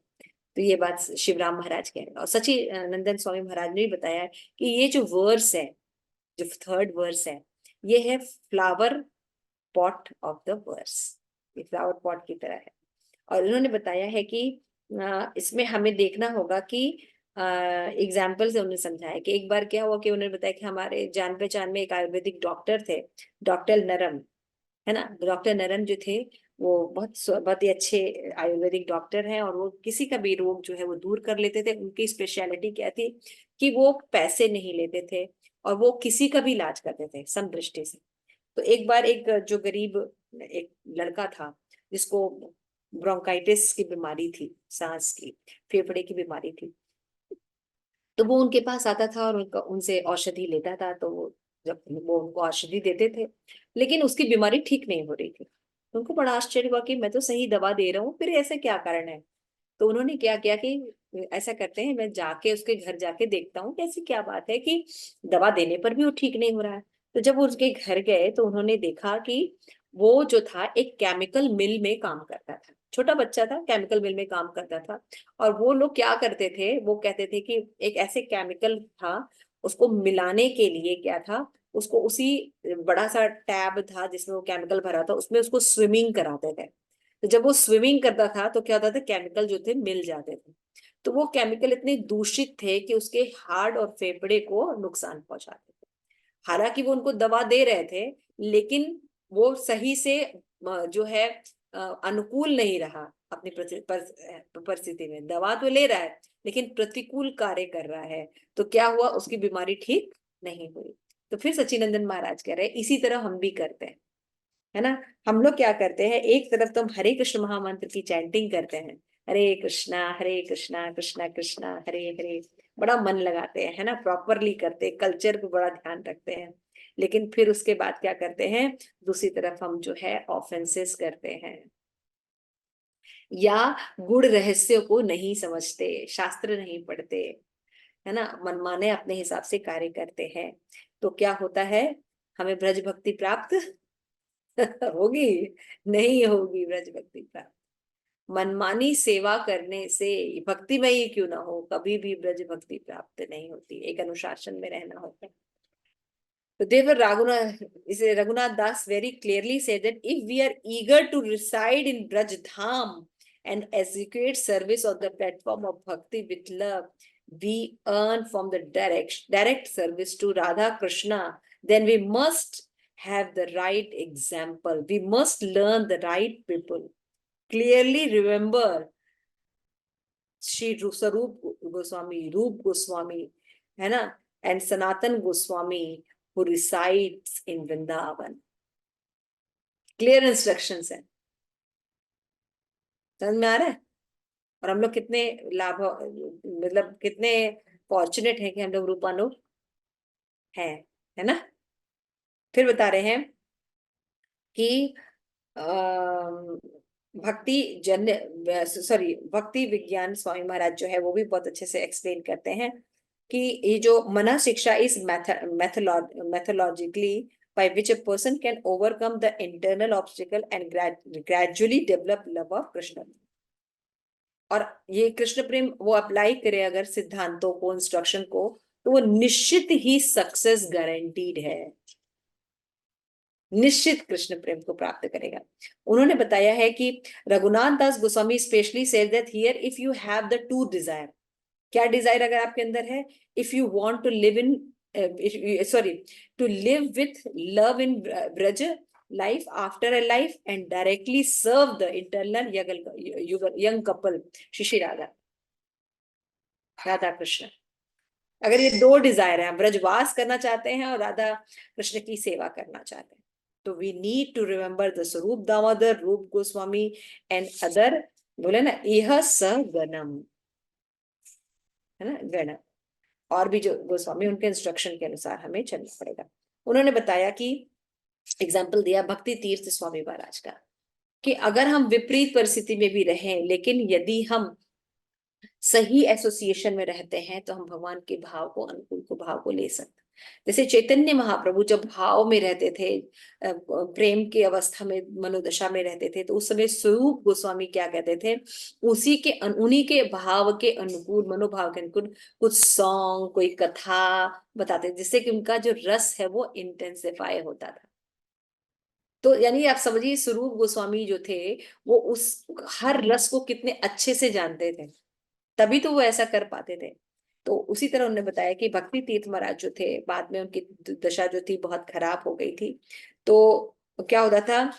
तो ये बात शिवराम महाराज कह रहे हैं। और सची नंदन स्वामी महाराज ने भी बताया है कि ये जो वर्स है, जो थर्ड वर्स है, ये है flower pot of the verse. ये फ्लावर पॉट की तरह है। और उन्होंने बताया है कि इसमें हमें देखना होगा कि एग्जाम्पल से उन्होंने समझाया कि एक बार क्या हुआ कि उन्होंने बताया कि हमारे जान पहचान में एक आयुर्वेदिक डॉक्टर थे, डॉक्टर नरम, है ना। डॉक्टर नरम जो थे वो बहुत ही अच्छे आयुर्वेदिक डॉक्टर हैं, और वो किसी का भी रोग जो है वो दूर कर लेते थे। उनकी स्पेशलिटी क्या थी कि वो पैसे नहीं लेते थे और वो किसी का भी इलाज करते थे समदृष्टि से। तो एक बार एक जो गरीब एक लड़का था जिसको ब्रोंकाइटिस की बीमारी थी, सांस की, फेफड़े की बीमारी थी, तो वो उनके पास आता था और उनका उनसे औषधि लेता था। तो वो जब वो उनको औषधि देते थे लेकिन उसकी बीमारी ठीक नहीं हो रही थी, तो उनको बड़ा आश्चर्य हुआ कि मैं तो सही दवा दे रहा हूँ, फिर ऐसे क्या कारण है। तो उन्होंने क्या किया कि ऐसा करते हैं, मैं जाके उसके घर जाके देखता हूँ कि ऐसी क्या बात है कि दवा देने पर भी वो ठीक नहीं हो रहा है। तो जब वो उसके घर गए तो उन्होंने देखा कि वो जो था एक केमिकल मिल में काम करता था, छोटा बच्चा था, केमिकल मिल में काम करता था। और वो लोग क्या करते थे, वो कहते थे कि एक ऐसे केमिकल था, उसको मिलाने के लिए क्या था, उसको उसी बड़ा सा टैब था जिसमें वो केमिकल भरा था, उसमें उसको स्विमिंग कराते थे। तो जब वो स्विमिंग करता था तो क्या होता था, केमिकल जो थे मिल जाते थे। तो वो केमिकल इतने दूषित थे कि उसके हार्ट और फेफड़े को नुकसान पहुंचाते थे। हालांकि वो उनको दवा दे रहे थे लेकिन वो सही से जो है अनुकूल नहीं रहा अपनी परिस्थिति में। दवा तो ले रहा है लेकिन प्रतिकूल कार्य कर रहा है, तो क्या हुआ, उसकी बीमारी ठीक नहीं हुई। तो फिर सच्चिदानंद महाराज कह रहे हैं इसी तरह हम भी करते हैं, है ना। हम लोग क्या करते हैं, एक तरफ तो हम हरे कृष्ण महामंत्र की चैंटिंग करते हैं, हरे कृष्णा कृष्णा कृष्णा हरे हरे, बड़ा मन लगाते हैं, है ना, प्रॉपरली करते हैं, कल्चर पे बड़ा ध्यान रखते हैं। लेकिन फिर उसके बाद क्या करते हैं, दूसरी तरफ हम जो है ऑफेंसेस करते हैं, या गुड़ रहस्य को नहीं समझते, शास्त्र नहीं पढ़ते, है ना, मनमाने अपने हिसाब से कार्य करते हैं। तो क्या होता है, हमें ब्रज भक्ति प्राप्त होगी? नहीं होगी ब्रज भक्ति प्राप्त। मनमानी सेवा करने से भक्तिमयी क्यों ना हो, कभी भी ब्रज भक्ति प्राप्त नहीं होती। एक अनुशासन में रहना होता है। So therefore, Raghunath Das very clearly said that if we are eager to reside in Braj Dham and execute service on the platform of bhakti with love, we earn from the direct service to Radha Krishna, then we must have the right example. We must learn the right people. Clearly remember Sri Sarup Goswami, Rup Goswami, है ना, and Sanatan Goswami who resides in Vrindavan. Clear instructions है, समझ में आ रहा है। और हम लोग कितने लाभ, मतलब कितने फॉर्चुनेट हैं कि हम लोग रूपानुग हैं, है ना। फिर बता रहे हैं कि भक्ति जन्य, सॉरी, भक्ति विज्ञान स्वामी महाराज जो है वो भी बहुत अच्छे से एक्सप्लेन करते हैं कि ये जो मना शिक्षा is methodologically by which a person can overcome the internal obstacle and gradually develop love of Krishna. और ये कृष्ण प्रेम वो अप्लाई करे अगर सिद्धांतों को, इंस्ट्रक्शन को, तो वो निश्चित ही सक्सेस गारंटीड है, निश्चित कृष्ण प्रेम को प्राप्त करेगा। उन्होंने बताया है कि Raghunath Das Goswami specially said that here if you have the to desire, क्या डिजायर अगर आपके अंदर है, if you want to live in sorry to live with love in Braj life after a life and directly serve the eternal young couple Shri Radha, Radha Krishna. अगर ये दो Dzire है, हम ब्रजवास करना चाहते हैं और राधा कृष्ण की सेवा करना चाहते हैं, तो we need to remember the Swarup Damodar, रूप गोस्वामी एंड अदर, बोले ना, यह स गणम, है ना, गण, और भी जो गोस्वामी उनके इंस्ट्रक्शन के अनुसार हमें चलना पड़ेगा। उन्होंने बताया कि एग्जाम्पल दिया भक्ति तीर्थ स्वामी महाराज का, कि अगर हम विपरीत परिस्थिति में भी रहें, लेकिन यदि हम सही एसोसिएशन में रहते हैं तो हम भगवान के भाव को, अनुकूल को भाव को ले सकते हैं। जैसे चैतन्य महाप्रभु जब भाव में रहते थे, प्रेम की अवस्था में, मनोदशा में रहते थे, तो उस समय स्वरूप गोस्वामी क्या कहते थे, उन्हीं के भाव के अनुकूल, मनोभाव के अनुकूल कुछ सॉन्ग, कोई कथा बताते, जिससे कि उनका जो रस है वो इंटेंसिफाई होता था। तो यानी आप समझिए, स्वरूप गोस्वामी जो थे वो उस हर रस को कितने अच्छे से जानते थे, तभी तो वो ऐसा कर पाते थे। तो उसी तरह उन्होंने बताया कि भक्ति तीर्थ महाराज जो थे, बाद में उनकी दशा जो थी बहुत खराब हो गई थी। तो क्या होता था,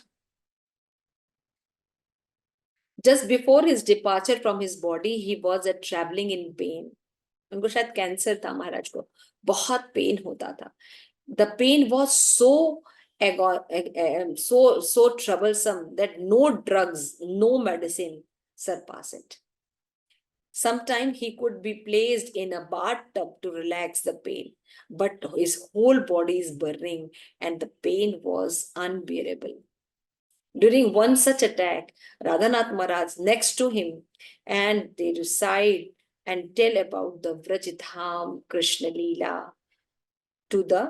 just before his departure from his body he was a travelling in pen. उनको शायद कैंसर था, महाराज को बहुत पेन होता था। The pain was so troublesome that no drugs, no medicine surpass it. Sometimes he could be placed in a bathtub to relax the pain, but his whole body is burning and the pain was unbearable. During one such attack, Radhanath Maharaj next to him, and they recite and tell about the Vrajadham Krishna Leela to the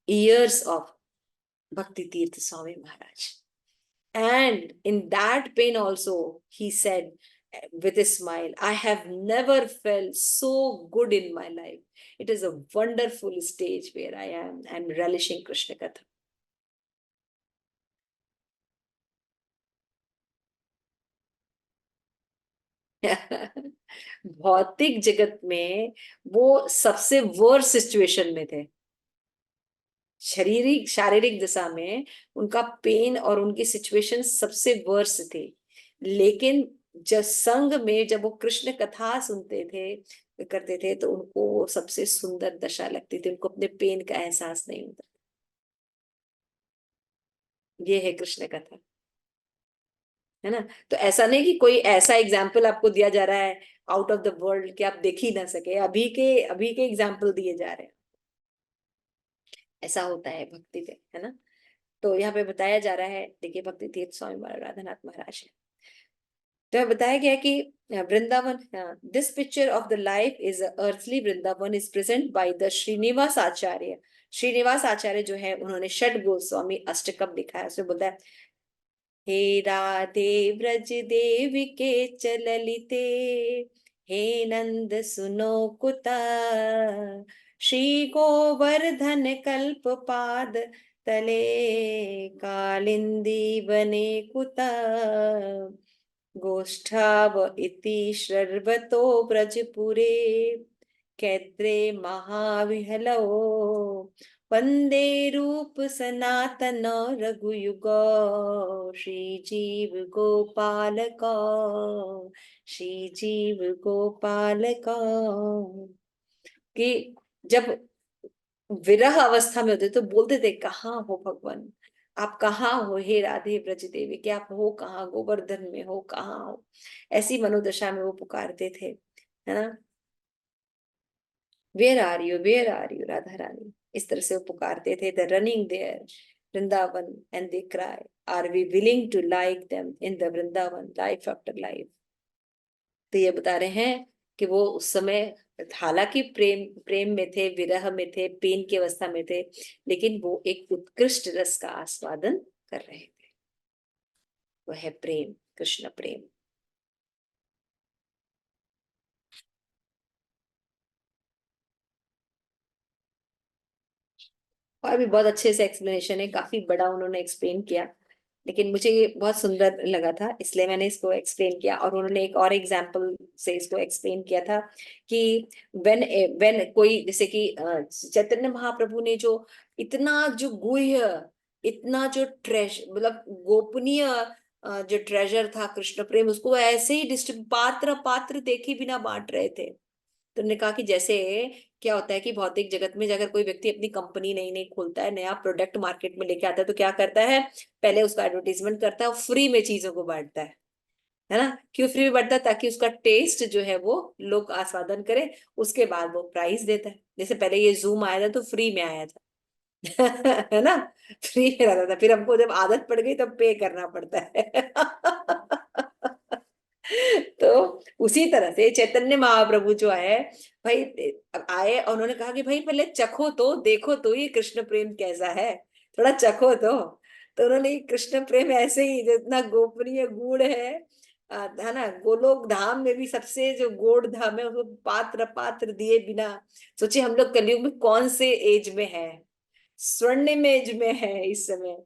ears of Bhakti Tirtha Swami Maharaj. And in that pain also, he said with a smile, I have never felt so good in my life. It is a wonderful stage where I am. I am relishing Krishna Katha. भौतिक जगत में वो सबसे worst situation में थे, शारीरिक दशा में उनका पेन और उनकी सिचुएशन सबसे वर्स्ट थे। लेकिन जब संग में, जब वो कृष्ण कथा सुनते थे, करते थे, तो उनको वो सबसे सुंदर दशा लगती थी, उनको अपने पेन का एहसास नहीं होता। ये है कृष्ण कथा, है ना। तो ऐसा नहीं कि कोई ऐसा एग्जाम्पल आपको दिया जा रहा है आउट ऑफ द वर्ल्ड कि आप देख ही ना सके, अभी के एग्जाम्पल दिए जा रहे हैं। ऐसा होता है भक्ति पे, है ना। तो यहाँ पे बताया जा रहा है, देखिए भक्ति तीर्थ स्वामी महाराज, राधानाथ महाराज है। तो बताया गया कि Vrindavan, this picture of the life is earthly Vrindavan is present by the Srinivas Acharya. Srinivas Acharya जो है, उन्होंने षट गोस्वामी अष्टकम लिखा है। उसमें बोलता है, हे राधे व्रज देवी के चललिते, हे नंद सुनो कुता, श्री गोवर्धन कल्प पाद तले, कालिंदी बने कुता, गोष्ठाव इति श्रवतो ब्रजपुरे, कैत्रे महाविहलो, वंदे रूप सनातन रघुयुगो, श्री जीव गोपालको, श्री जीव गोपालको। कि जब विरह अवस्था में होते तो बोलते थे, कहाँ हो भगवान, आप कहाँ हो, हे राधे ब्रज देवी, कि आप हो कहाँ, गोवर्धन में हो, कहाँ हो। ऐसी मनोदशा में वो पुकारते थे, है ना। Where are you, where are you Radha Rani, इस तरह से वो पुकारते थे। The running there Vrindavan and they cry, are we willing to like them in the Vrindavan, life after life. तो ये बता रहे हैं कि वो उस समय हालांकि प्रेम में थे, विरह में थे, पेन की अवस्था में थे, लेकिन वो एक उत्कृष्ट रस का आस्वादन कर रहे थे। वह है प्रेम, कृष्ण प्रेम। और भी बहुत अच्छे से एक्सप्लेनेशन है, काफी बड़ा उन्होंने एक्सप्लेन किया, लेकिन मुझे ये बहुत सुंदर लगा था, इसलिए मैंने इसको एक्सप्लेन किया। और उन्होंने एक और एग्जाम्पल से इसको एक्सप्लेन किया था कि व्हेन व्हेन कोई, जैसे कि चैतन्य महाप्रभु ने जो इतना जो गुह्य, इतना जो मतलब गोपनीय जो ट्रेजर था कृष्ण प्रेम, उसको ऐसे ही पात्र पात्र देखे बिना बांट रहे थे। तो उन्होंने कहा कि जैसे क्या होता है कि भौतिक जगत में अगर कोई व्यक्ति अपनी कंपनी नई नई खोलता है, नया प्रोडक्ट मार्केट में लेके आता है, तो क्या करता है, पहले उसका एडवर्टीजमेंट करता है और फ्री में चीजों को बांटता है ना। क्यों फ्री में बांटता है? ताकि उसका टेस्ट जो है वो लोग आस्वादन करें, उसके बाद वो प्राइस देता है। जैसे पहले ये जूम आया था तो फ्री में आया था, है ना, फ्री में रहता था, फिर हमको जब आदत पड़ गई तब पे करना पड़ता है। तो उसी तरह से चैतन्य महाप्रभु जो है भाई, अब आए और उन्होंने कहा कि भाई पहले चखो तो, देखो तो ये कृष्ण प्रेम कैसा है, थोड़ा चखो तो उन्होंने ये कृष्ण प्रेम ऐसे ही जितना गोपनीय गुड़ है ना, गोलोक धाम में भी सबसे जो गोड़ धाम है उसको पात्र पात्र दिए बिना, सोचिए हम लोग कलयुग में कौन से एज में है, स्वर्णिम एज में है इस समय,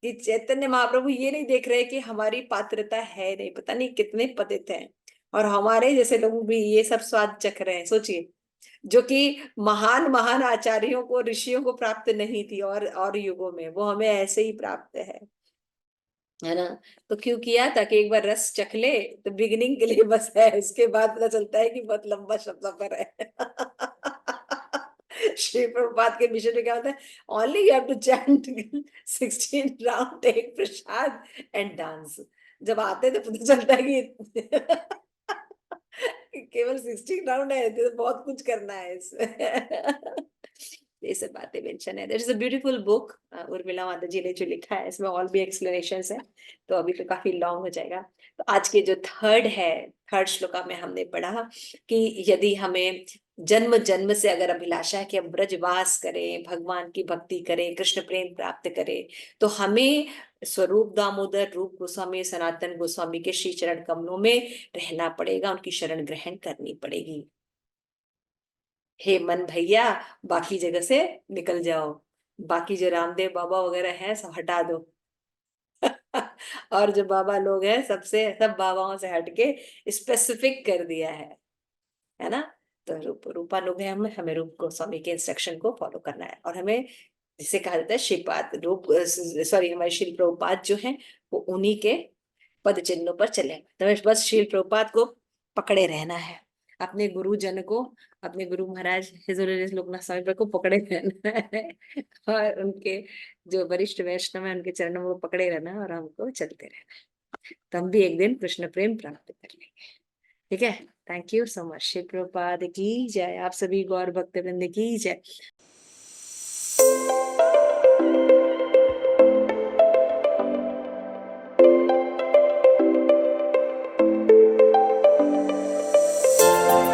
कि चैतन्य महाप्रभु ये नहीं देख रहे कि हमारी पात्रता है नहीं, पता नहीं कितने पतित हैं, और हमारे जैसे लोग भी ये सब स्वाद चख रहे हैं, सोचिए, जो कि महान महान आचार्यों को, ऋषियों को प्राप्त नहीं थी, और युगों में वो हमें ऐसे ही प्राप्त है ना। तो क्यों किया, ताकि एक बार रस चख ले, तो बिगिनिंग के लिए बस है, उसके बाद पता चलता है कि बहुत लंबा सफर है। श्री प्रभुपाद के मिशन में क्या होता है, only you have to chant 16 round, take prasad and dance. जब आते हैं तो पता चलता है कि केवल 16 राउंड है, तो बहुत कुछ करना है इसमें। ये सब बातें मेंशन है। There is a beautiful book, Urmila Mata ji ने जो लिखा है, इसमें और भी एक्सप्लेनेशंस है, तो अभी तो काफी लॉन्ग हो जाएगा। तो आज के जो थर्ड श्लोका में हमने पढ़ा कि यदि हमें जन्म जन्म से अगर अभिलाषा है कि हम ब्रजवास करें, भगवान की भक्ति करें, कृष्ण प्रेम प्राप्त करें, तो हमें स्वरूप दामोदर रूप गोस्वामी, सनातन गोस्वामी के श्री चरण कमलों में रहना पड़ेगा, उनकी शरण ग्रहण करनी पड़ेगी। हे मन भैया, बाकी जगह से निकल जाओ, बाकी जो रामदेव बाबा वगैरह हैं सब हटा दो। और जो बाबा लोग हैं सबसे, सब बाबाओं से हटके स्पेसिफिक कर दिया है ना। तो रूपा लोग हैं, हम हमें रूप गोस्वामी के इंस्ट्रक्शन को फॉलो करना है, और हमें जिसे कहा जाता है श्रीपाद रूप, सॉरी हमारे श्रील प्रभुपाद जो हैं वो उन्हीं के पद चिन्हों पर चले, तो हमें बस श्रील प्रभुपाद को पकड़े रहना है, अपने गुरु जन को, अपने गुरु महाराज हिजूर लोकनाथ स्वामी पर को पकड़े रहना है, और उनके जो वरिष्ठ वैष्णव है उनके चरणों को पकड़े रहना है, और हमको चलते रहना है, तो हम भी एक दिन कृष्ण प्रेम प्राप्त कर लेंगे। ठीक है, thank you so much. Shri Prabhupada की जय, आप सभी गौर भक्त वृंद की जय।